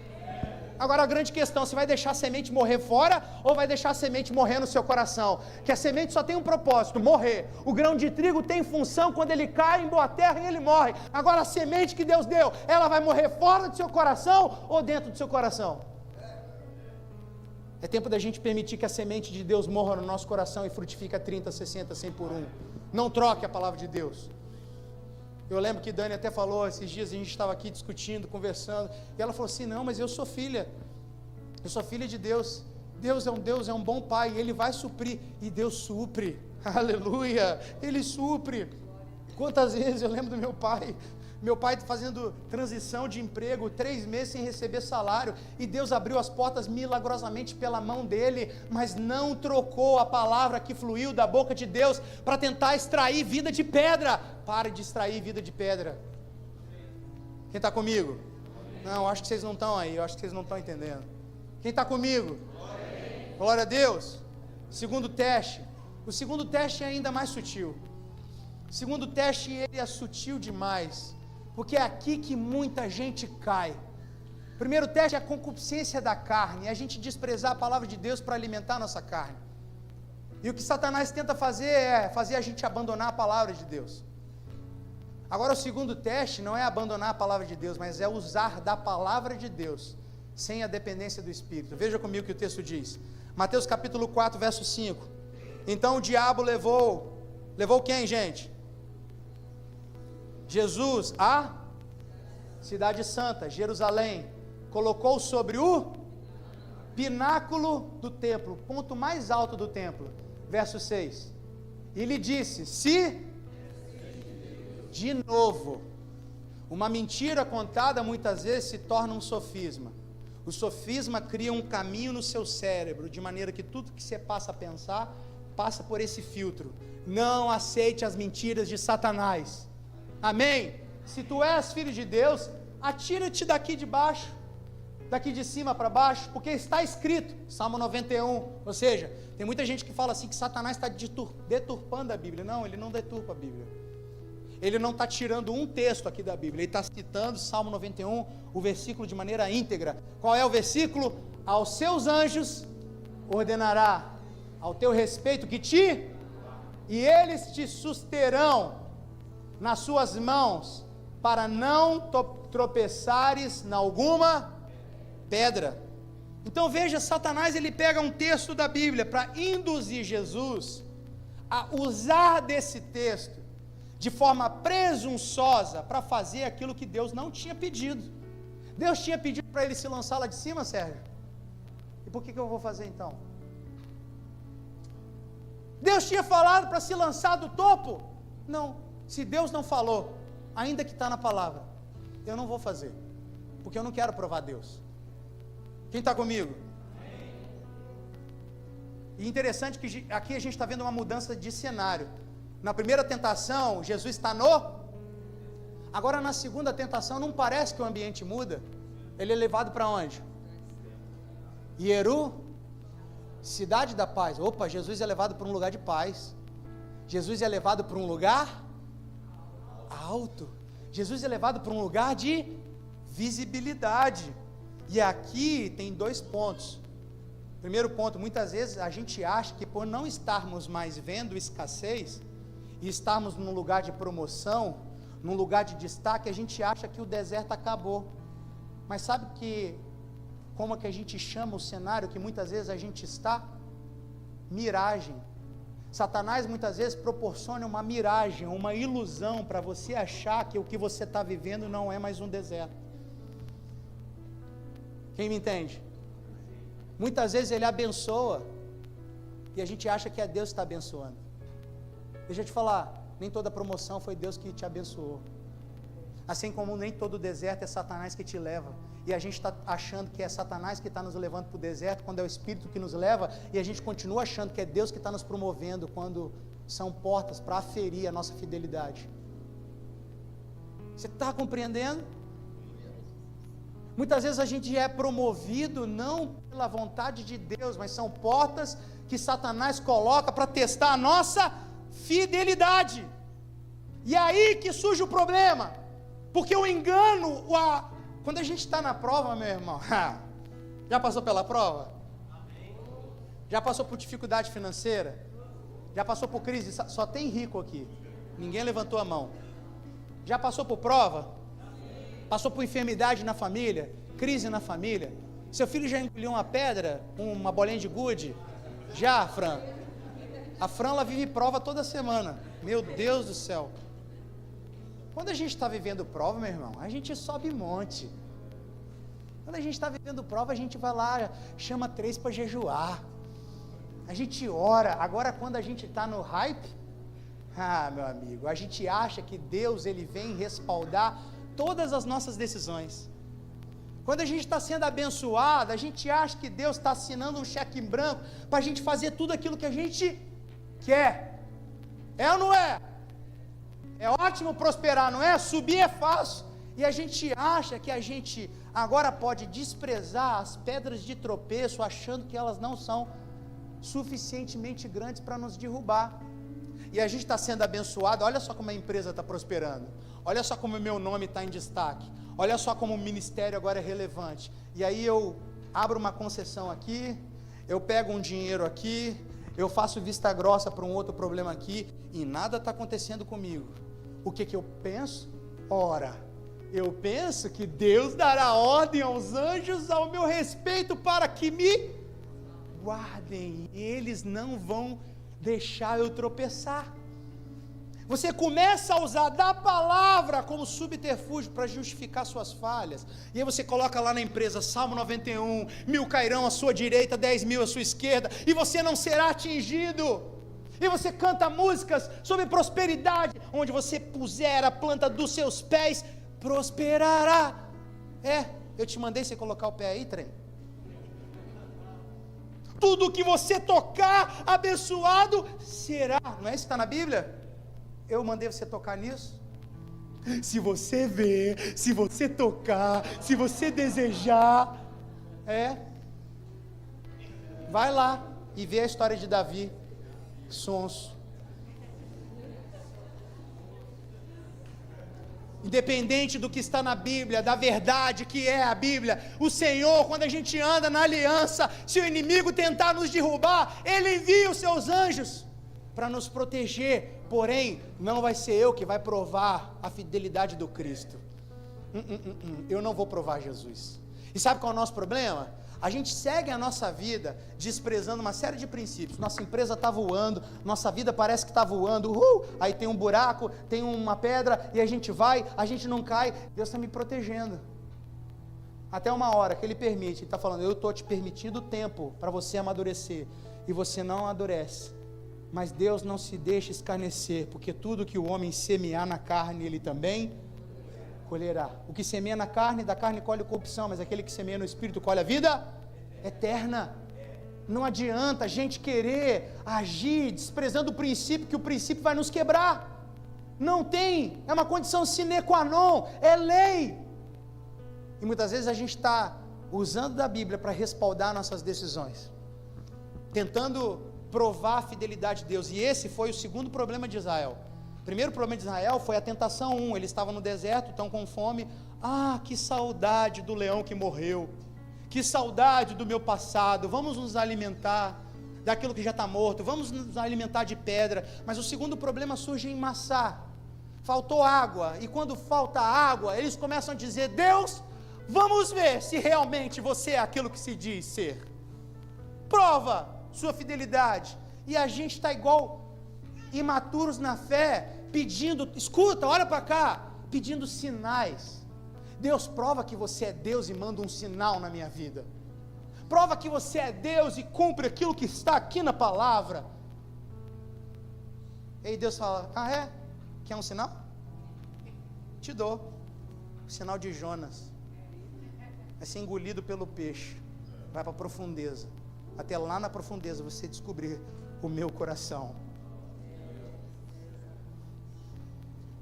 Agora a grande questão: você vai deixar a semente morrer fora ou vai deixar a semente morrer no seu coração? Que a semente só tem um propósito: morrer. O grão de trigo tem função quando ele cai em boa terra e ele morre. Agora a semente que Deus deu, ela vai morrer fora do seu coração ou dentro do seu coração? É tempo da gente permitir que a semente de Deus morra no nosso coração e frutifique 30, 60, 100 por 1. Não troque a palavra de Deus. Eu lembro que Dani até falou, esses dias a gente estava aqui discutindo, conversando, e ela falou assim: não, mas eu sou filha de Deus, Deus é um bom pai, Ele vai suprir, e Deus supre, aleluia, Ele supre. Quantas vezes eu lembro do meu pai fazendo transição de emprego, 3 meses sem receber salário, e Deus abriu as portas milagrosamente pela mão dele, mas não trocou a palavra que fluiu da boca de Deus para tentar extrair vida de pedra. Pare de extrair vida de pedra. Quem está comigo? Não, acho que vocês não estão aí, eu acho que vocês não estão entendendo. Quem está comigo? Glória a Deus. Segundo teste. O segundo teste é ainda mais sutil. O segundo teste, ele é sutil demais, porque é aqui que muita gente cai. O primeiro teste é a concupiscência da carne, é a gente desprezar a palavra de Deus para alimentar a nossa carne. E o que Satanás tenta fazer é fazer a gente abandonar a palavra de Deus. Agora o segundo teste não é abandonar a palavra de Deus, mas é usar da palavra de Deus, sem a dependência do Espírito. Veja comigo o que o texto diz. Mateus capítulo 4, verso 5. Então o diabo levou quem, gente? Jesus a cidade santa, Jerusalém, colocou sobre o pináculo do templo, o ponto mais alto do templo, verso 6, e lhe disse: de novo, uma mentira contada muitas vezes se torna um sofisma. O sofisma cria um caminho no seu cérebro, de maneira que tudo que você passa a pensar, passa por esse filtro. Não aceite as mentiras de Satanás. Amém? Se tu és filho de Deus, atira-te daqui de baixo, daqui de cima para baixo, porque está escrito, Salmo 91, ou seja, tem muita gente que fala assim que Satanás está deturpando a Bíblia. Não, ele não deturpa a Bíblia. Ele não está tirando um texto aqui da Bíblia, ele está citando Salmo 91, o versículo de maneira íntegra. Qual é o versículo? Aos seus anjos ordenará ao teu respeito e eles te susterão nas suas mãos, para não tropeçares em alguma pedra. Então veja, Satanás ele pega um texto da Bíblia para induzir Jesus a usar desse texto de forma presunçosa para fazer aquilo que Deus não tinha pedido. Deus tinha pedido para ele se lançar lá de cima, Sérgio? E por que eu vou fazer então? Deus tinha falado para se lançar do topo? Não. Se Deus não falou, ainda que está na palavra, eu não vou fazer, porque eu não quero provar Deus. Quem está comigo? E interessante que aqui a gente está vendo uma mudança de cenário. Na primeira tentação, Jesus está agora na segunda tentação, não parece que o ambiente muda? Ele é levado para onde? Cidade da paz. Opa, Jesus é levado para um lugar de paz. Jesus é levado para um lugar alto. Jesus é levado para um lugar de visibilidade. E aqui tem 2 pontos. Primeiro ponto, muitas vezes a gente acha que por não estarmos mais vendo escassez e estarmos num lugar de promoção, num lugar de destaque, a gente acha que o deserto acabou. Mas sabe como é que a gente chama o cenário que muitas vezes a gente está? Miragem. Satanás muitas vezes proporciona uma miragem, uma ilusão para você achar que o que você está vivendo não é mais um deserto. Quem me entende? Muitas vezes ele abençoa e a gente acha que é Deus que está abençoando. Deixa eu te falar, nem toda promoção foi Deus que te abençoou. Assim como nem todo deserto é Satanás que te leva. E a gente está achando que é Satanás que está nos levando para o deserto, quando é o Espírito que nos leva, e a gente continua achando que é Deus que está nos promovendo, quando são portas para aferir a nossa fidelidade. Você está compreendendo? Muitas vezes a gente é promovido não pela vontade de Deus, mas são portas que Satanás coloca para testar a nossa fidelidade. E aí que surge o problema, porque o engano, quando a gente está na prova, meu irmão, já passou pela prova? Já passou por dificuldade financeira? Já passou por crise? Só tem rico aqui, ninguém levantou a mão. Já passou por prova? Passou por enfermidade na família? Crise na família? Seu filho já engoliu uma pedra, uma bolinha de gude? Já, Fran? A Fran, ela vive prova toda semana. Meu Deus do céu. Quando a gente está vivendo prova, meu irmão, a gente sobe monte. Quando a gente está vivendo prova, a gente vai lá, chama 3 para jejuar. A gente ora. Agora, quando a gente está no hype, meu amigo, a gente acha que Deus, ele vem respaldar todas as nossas decisões. Quando a gente está sendo abençoado, a gente acha que Deus está assinando um cheque em branco para a gente fazer tudo aquilo que a gente quer. É ou não é? É ótimo prosperar, não é? Subir é fácil. E a gente acha que a gente agora pode desprezar as pedras de tropeço, achando que elas não são suficientemente grandes para nos derrubar. E a gente está sendo abençoado. Olha só como a empresa está prosperando. Olha só como o meu nome está em destaque. Olha só como o ministério agora é relevante. E aí eu abro uma concessão aqui, eu pego um dinheiro aqui, eu faço vista grossa para um outro problema aqui, e nada está acontecendo comigo. O que eu penso? Ora, eu penso que Deus dará ordem aos anjos ao meu respeito para que me guardem, e eles não vão deixar eu tropeçar. Você começa a usar da palavra como subterfúgio para justificar suas falhas, e aí você coloca lá na empresa, Salmo 91, 1000 cairão à sua direita, 10.000 à sua esquerda, e você não será atingido. E você canta músicas sobre prosperidade, onde você puser a planta dos seus pés, prosperará. Eu te mandei você colocar o pé aí, trem. Tudo que você tocar, abençoado será. Não é isso que está na Bíblia? Eu mandei você tocar nisso. Se você ver, se você tocar, se você desejar, vai lá e vê a história de Davi, sonso. Independente do que está na Bíblia, da verdade que é a Bíblia, o Senhor, quando a gente anda na aliança, se o inimigo tentar nos derrubar, Ele envia os seus anjos para nos proteger, porém, não vai ser eu que vai provar a fidelidade do Cristo. Eu não vou provar Jesus. E sabe qual é o nosso problema? A gente segue a nossa vida desprezando uma série de princípios. Nossa empresa está voando, nossa vida parece que está voando, aí tem um buraco, tem uma pedra, e a gente vai, a gente não cai. Deus está me protegendo. Até uma hora que Ele permite, Ele está falando, eu estou te permitindo tempo para você amadurecer, e você não amadurece. Mas Deus não se deixa escarnecer, porque tudo que o homem semear na carne, ele também colherá. O que semeia na carne, da carne colhe corrupção, mas aquele que semeia no Espírito colhe a vida eterna. Não adianta a gente querer agir desprezando o princípio, que o princípio vai nos quebrar. Não tem, é uma condição sine qua non, é lei. E muitas vezes a gente está usando da Bíblia para respaldar nossas decisões, tentando provar a fidelidade de Deus. E esse foi o segundo problema de Israel. O primeiro problema de Israel foi a tentação 1. Eles estavam no deserto, estão com fome. Que saudade do leão que morreu, que saudade do meu passado, vamos nos alimentar daquilo que já está morto, vamos nos alimentar de pedra. Mas o segundo problema surge em Massá. Faltou água, e quando falta água, eles começam a dizer, Deus, vamos ver se realmente você é aquilo que se diz ser. Prova sua fidelidade. e a gente está igual imaturos na fé, pedindo, escuta, olha para cá, pedindo sinais. Deus, prova que você é Deus e manda um sinal na minha vida. Prova que você é Deus e cumpre aquilo que está aqui na palavra. E aí Deus fala, ah é? Quer um sinal? Te dou. O sinal de Jonas. Vai ser engolido pelo peixe. Vai para a profundeza. Até lá na profundeza você descobrir o meu coração.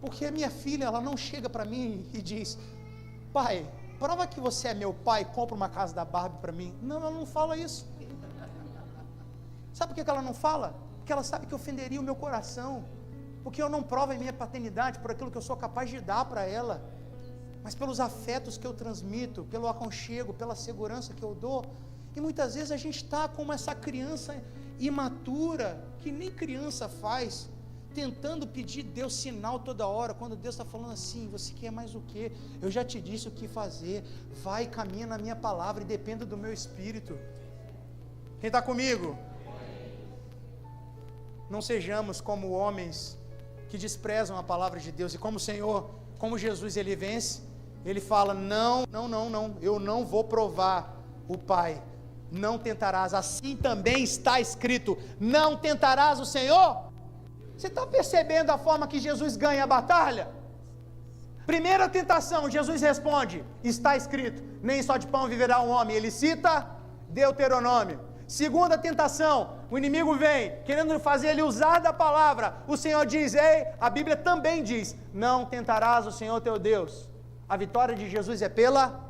Porque a minha filha, ela não chega para mim e diz, pai, prova que você é meu pai, compra uma casa da Barbie para mim. Não, ela não fala isso. Sabe por que ela não fala? Porque ela sabe que ofenderia o meu coração. Porque eu não provo a minha paternidade por aquilo que eu sou capaz de dar para ela, mas pelos afetos que eu transmito, pelo aconchego, pela segurança que eu dou. E muitas vezes a gente está como essa criança imatura, que nem criança faz, tentando pedir Deus sinal toda hora, quando Deus está falando assim, você quer mais o quê? Eu já te disse o que fazer, vai, caminha na minha palavra e dependa do meu Espírito. Quem está comigo? Não sejamos como homens que desprezam a palavra de Deus, e como o Senhor, como Jesus, ele vence, ele fala, não, eu não vou provar o Pai, não tentarás, assim também está escrito, não tentarás o Senhor. Você está percebendo a forma que Jesus ganha a batalha? Primeira tentação, Jesus responde, está escrito, nem só de pão viverá o homem, ele cita Deuteronômio. Segunda tentação, o inimigo vem, querendo fazer ele usar da palavra, o Senhor diz, ei, a Bíblia também diz, não tentarás o Senhor teu Deus. A vitória de Jesus é pela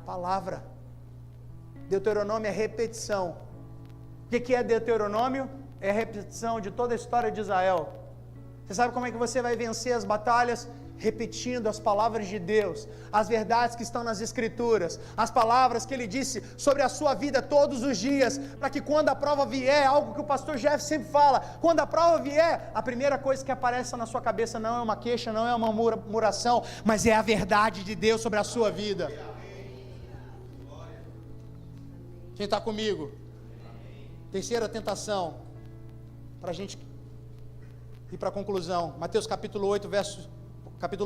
palavra. Deuteronômio é repetição. O que é Deuteronômio? É a repetição de toda a história de Israel. Você sabe como é que você vai vencer as batalhas? Repetindo as palavras de Deus, as verdades que estão nas Escrituras, as palavras que Ele disse sobre a sua vida todos os dias, para que quando a prova vier, algo que o pastor Jeff sempre fala, quando a prova vier, a primeira coisa que aparece na sua cabeça não é uma queixa, não é uma murmuração, mas é a verdade de Deus sobre a sua vida. Quem está comigo? Terceira tentação, para a gente ir para a conclusão, Mateus capítulo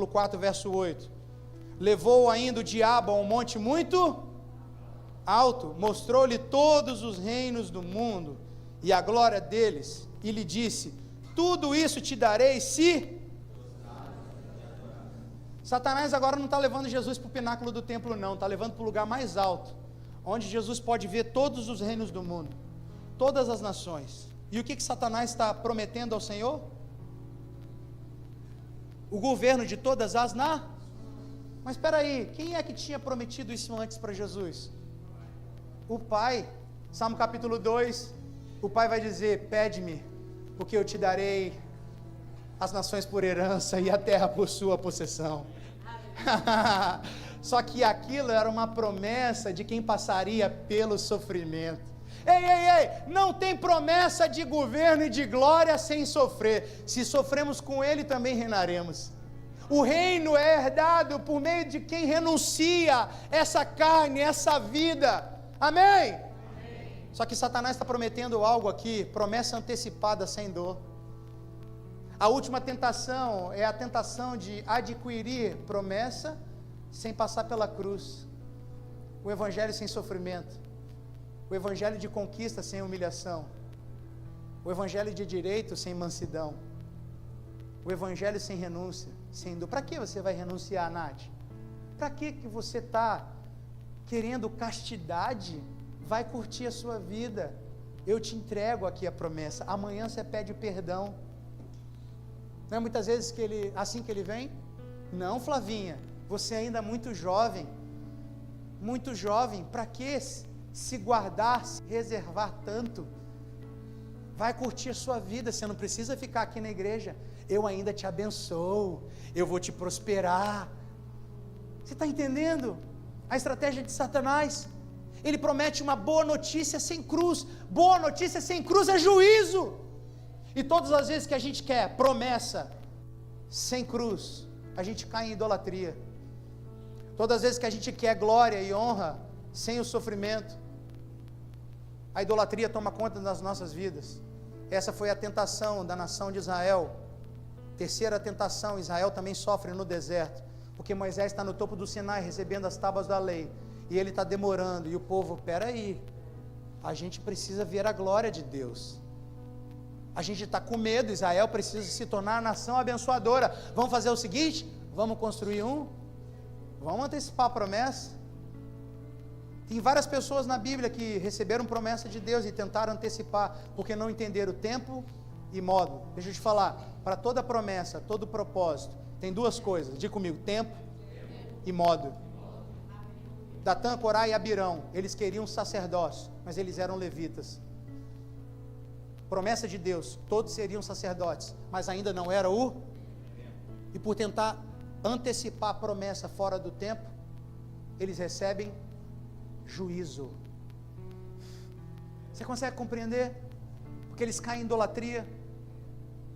4, verso 8, levou ainda o diabo a um monte muito alto, mostrou-lhe todos os reinos do mundo e a glória deles, e lhe disse, tudo isso te darei se... Satanás agora não está levando Jesus para o pináculo do templo não, está levando para o lugar mais alto, onde Jesus pode ver todos os reinos do mundo, todas as nações. E o que Satanás está prometendo ao Senhor? O governo de todas as Mas espera aí, quem é que tinha prometido isso antes para Jesus? O Pai. Salmo capítulo 2, o Pai vai dizer, pede-me, porque eu te darei as nações por herança e a terra por sua possessão. Só que aquilo era uma promessa de quem passaria pelo sofrimento. Ei, não tem promessa de governo e de glória sem sofrer. Se sofremos com Ele, também reinaremos. O reino é herdado por meio de quem renuncia essa carne, essa vida. Amém? Só que Satanás está prometendo algo aqui, promessa antecipada sem dor. A última tentação é a tentação de adquirir promessa sem passar pela cruz. O evangelho sem sofrimento. O evangelho de conquista sem humilhação. O evangelho de direito sem mansidão. O evangelho sem renúncia, sem dor. Para que você vai renunciar, Nath? Para que você está querendo castidade? Vai curtir a sua vida. Eu te entrego aqui a promessa. Amanhã você pede perdão. Não é muitas vezes assim que ele vem? Não, Flavinha, você ainda é muito jovem. Muito jovem, para que se guardar, se reservar tanto? Vai curtir a sua vida, você não precisa ficar aqui na igreja. Eu ainda te abençoo, eu vou te prosperar. Você está entendendo a estratégia de Satanás? Ele promete uma boa notícia sem cruz. Boa notícia sem cruz é juízo. E todas as vezes que a gente quer promessa sem cruz, a gente cai em idolatria. Todas as vezes que a gente quer glória e honra sem o sofrimento, a idolatria toma conta das nossas vidas. Essa foi a tentação da nação de Israel. Terceira tentação, Israel também sofre no deserto, porque Moisés está no topo do Sinai recebendo as tábuas da lei, e ele está demorando, e o povo, peraí, a gente precisa ver a glória de Deus, a gente está com medo, Israel precisa se tornar a nação abençoadora, vamos fazer o seguinte, vamos construir vamos antecipar a promessa. Tem várias pessoas na Bíblia que receberam promessa de Deus e tentaram antecipar, porque não entenderam o tempo e modo. Deixa eu te falar, para toda promessa, todo propósito, tem duas coisas, diga comigo, tempo e modo. Datã, Corá e Abirão, eles queriam sacerdócio, mas eles eram levitas. Promessa de Deus, todos seriam sacerdotes, mas ainda não era e por tentar antecipar a promessa fora do tempo, eles recebem juízo. Você consegue compreender? Porque eles caem em idolatria.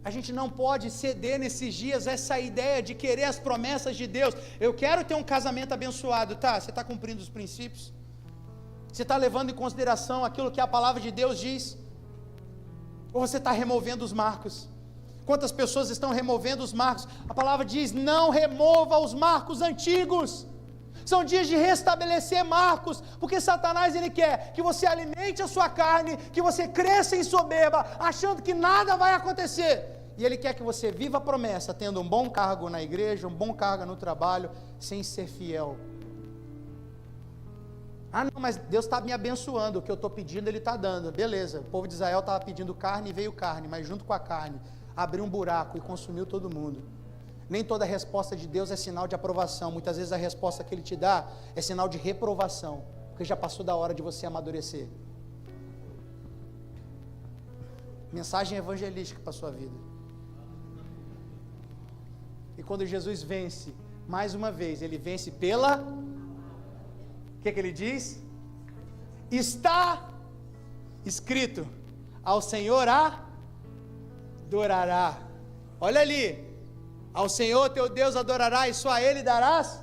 A gente não pode ceder nesses dias essa ideia de querer as promessas de Deus. Eu quero ter um casamento abençoado, tá? Você está cumprindo os princípios? Você está levando em consideração aquilo que a palavra de Deus diz? Ou você está removendo os marcos? Quantas pessoas estão removendo os marcos? A palavra diz, não remova os marcos antigos. São dias de restabelecer marcos, porque Satanás ele quer que você alimente a sua carne, que você cresça em soberba, achando que nada vai acontecer. E ele quer que você viva a promessa, tendo um bom cargo na igreja, um bom cargo no trabalho, sem ser fiel. Ah não, mas Deus está me abençoando, o que eu estou pedindo Ele está dando, beleza. O povo de Israel estava pedindo carne e veio carne, mas junto com a carne, abriu um buraco e consumiu todo mundo. Nem toda resposta de Deus é sinal de aprovação, muitas vezes a resposta que Ele te dá é sinal de reprovação, porque já passou da hora de você amadurecer. Mensagem evangelística para a sua vida. E quando Jesus vence, mais uma vez, Ele vence pela... O que Ele diz? Está escrito, ao Senhor adorará. Olha ali. Ao Senhor teu Deus adorará e só a Ele darás?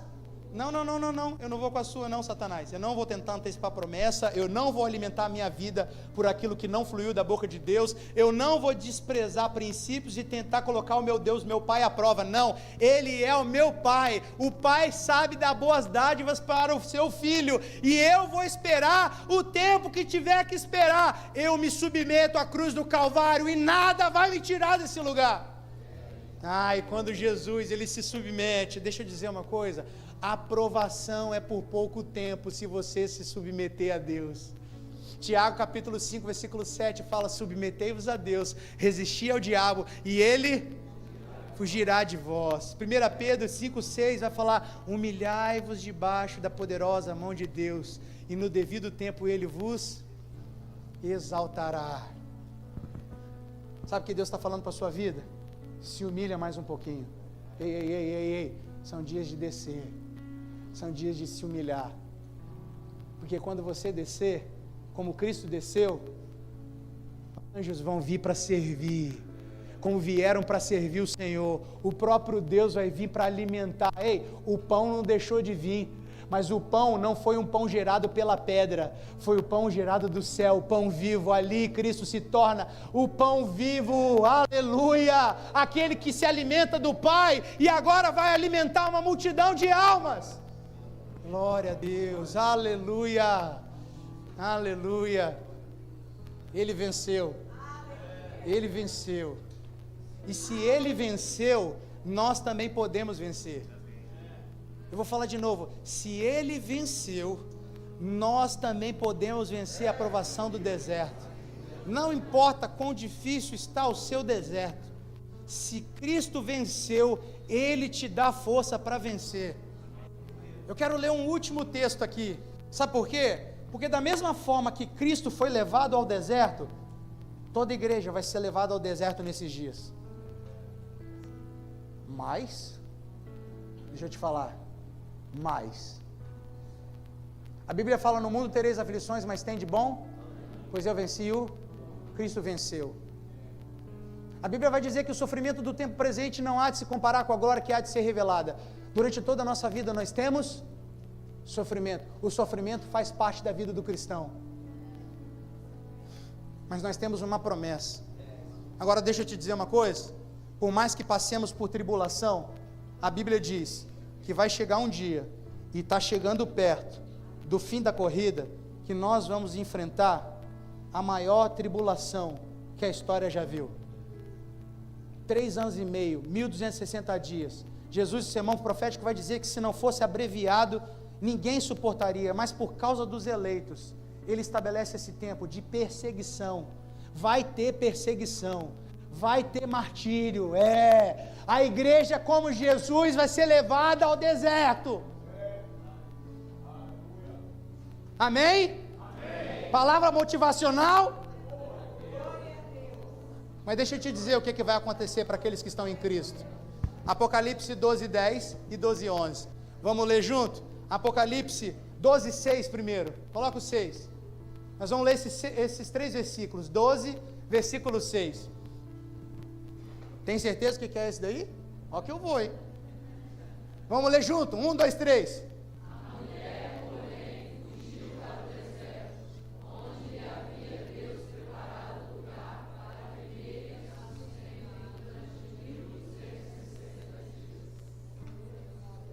Não, eu não vou com a sua não, Satanás, eu não vou tentar antecipar a promessa, eu não vou alimentar a minha vida por aquilo que não fluiu da boca de Deus, eu não vou desprezar princípios e tentar colocar o meu Deus, meu Pai à prova, não, Ele é o meu Pai, o Pai sabe dar boas dádivas para o seu filho, e eu vou esperar o tempo que tiver que esperar, eu me submeto à cruz do Calvário e nada vai me tirar desse lugar. E quando Jesus ele se submete, deixa eu dizer uma coisa, a aprovação é por pouco tempo se você se submeter a Deus. Tiago capítulo 5 versículo 7 fala, submetei-vos a Deus, resisti ao diabo e ele fugirá de vós. 1 Pedro 5,6 vai falar, humilhai-vos debaixo da poderosa mão de Deus e no devido tempo ele vos exaltará. Sabe o que Deus está falando para a sua vida? Se humilha mais um pouquinho. Ei, são dias de descer, são dias de se humilhar, porque quando você descer, como Cristo desceu, anjos vão vir para servir, como vieram para servir o Senhor, o próprio Deus vai vir para alimentar. O pão não deixou de vir, mas o pão não foi um pão gerado pela pedra, foi o pão gerado do céu, o pão vivo, ali Cristo se torna o pão vivo, aleluia, aquele que se alimenta do Pai, e agora vai alimentar uma multidão de almas, glória a Deus, aleluia, Ele venceu, e se Ele venceu, nós também podemos vencer. Eu vou falar de novo, se Ele venceu, nós também podemos vencer a provação do deserto. Não importa quão difícil está o seu deserto, se Cristo venceu, Ele te dá força para vencer. Eu quero ler um último texto aqui, sabe por quê? Porque da mesma forma que Cristo foi levado ao deserto, toda igreja vai ser levada ao deserto nesses dias. Mas, deixa eu te falar, a Bíblia fala, no mundo tereis aflições, mas tem de bom, pois eu venci Cristo venceu. A Bíblia vai dizer que o sofrimento do tempo presente não há de se comparar com a glória que há de ser revelada. Durante toda a nossa vida nós temos sofrimento, o sofrimento faz parte da vida do cristão, mas nós temos uma promessa, Agora deixa eu te dizer uma coisa, por mais que passemos por tribulação, a Bíblia diz que vai chegar um dia, e está chegando perto do fim da corrida, que nós vamos enfrentar a maior tribulação que a história já viu. 3 anos e meio, 1260 dias. Jesus, no sermão profético, vai dizer que se não fosse abreviado, ninguém suportaria, mas por causa dos eleitos, ele estabelece esse tempo de perseguição. Vai ter perseguição, vai ter martírio, a igreja como Jesus vai ser levada ao deserto. Amém? Amém. Palavra motivacional. Mas deixa eu te dizer o que vai acontecer para aqueles que estão em Cristo. Apocalipse 12:10 e 12:11. Vamos ler junto? Apocalipse 12:6 primeiro. Coloca o 6. Nós vamos ler esses 3 versículos. 12, versículo 6. Tem certeza que é esse daí? Ó que eu vou, hein? Vamos ler junto? 1, 2, 3.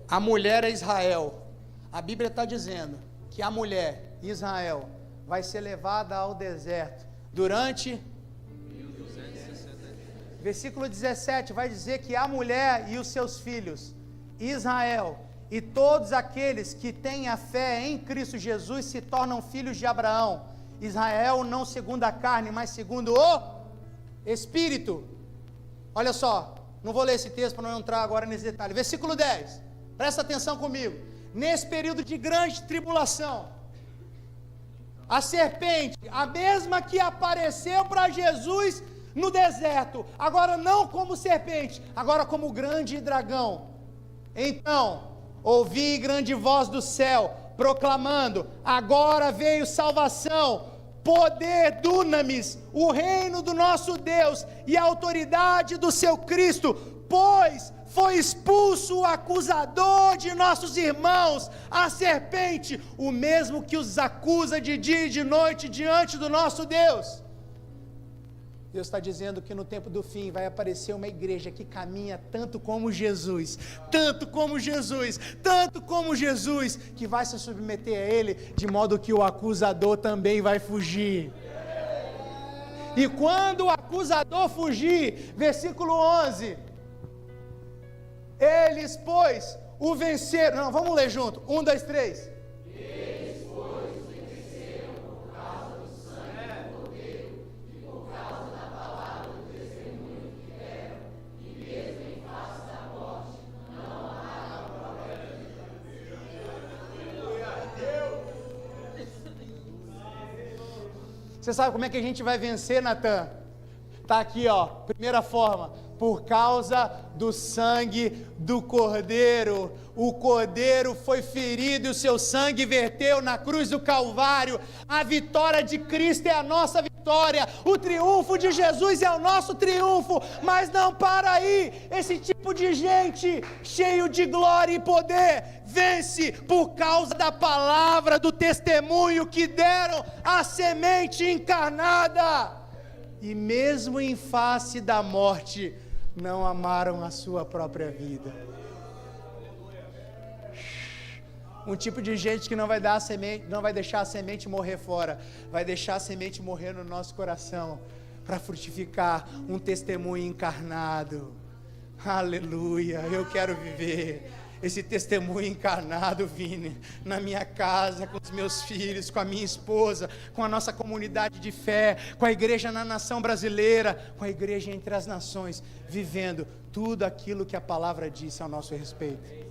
A mulher é Israel. A Bíblia está dizendo que a mulher, Israel, vai ser levada ao deserto durante 1260 dias. Versículo 17 vai dizer que a mulher e os seus filhos, Israel, e todos aqueles que têm a fé em Cristo Jesus se tornam filhos de Abraão. Israel não segundo a carne, mas segundo o Espírito. Olha só, não vou ler esse texto para não entrar agora nesse detalhe. Versículo 10. Presta atenção comigo. Nesse período de grande tribulação, a serpente, a mesma que apareceu para Jesus no deserto, agora não como serpente, agora como grande dragão. Então, ouvi grande voz do céu, proclamando: agora veio salvação, poder dunamis, o reino do nosso Deus e a autoridade do seu Cristo, pois foi expulso o acusador de nossos irmãos, a serpente, o mesmo que os acusa de dia e de noite diante do nosso Deus. Deus está dizendo que no tempo do fim vai aparecer uma igreja que caminha tanto como Jesus, tanto como Jesus, tanto como Jesus, que vai se submeter a Ele, de modo que o acusador também vai fugir. E quando o acusador fugir, versículo 11, eles, pois, o venceram. Não, vamos ler junto. 1, 2, 3. Eles, pois, o venceram por causa do sangue do Cordeiro e por causa da palavra do testemunho que deram, e mesmo em face da morte, não amaram a própria vida. Você sabe como é que a gente vai vencer, Natan? Está aqui, ó, primeira forma. Por causa do sangue do Cordeiro. O Cordeiro foi ferido e o seu sangue verteu na cruz do Calvário. A vitória de Cristo é a nossa vitória. O triunfo de Jesus é o nosso triunfo. Mas não para aí. Esse tipo de gente cheio de glória e poder vence por causa da palavra, do testemunho que deram à semente encarnada. E mesmo em face da morte, não amaram a sua própria vida. Um tipo de gente que não vai dar a semente, não vai deixar a semente morrer fora, vai deixar a semente morrer no nosso coração, para frutificar um testemunho encarnado. Aleluia, eu quero viver esse testemunho encarnado, Vini, na minha casa, com os meus filhos, com a minha esposa, com a nossa comunidade de fé, com a igreja na nação brasileira, com a igreja entre as nações, vivendo tudo aquilo que a palavra disse ao nosso respeito.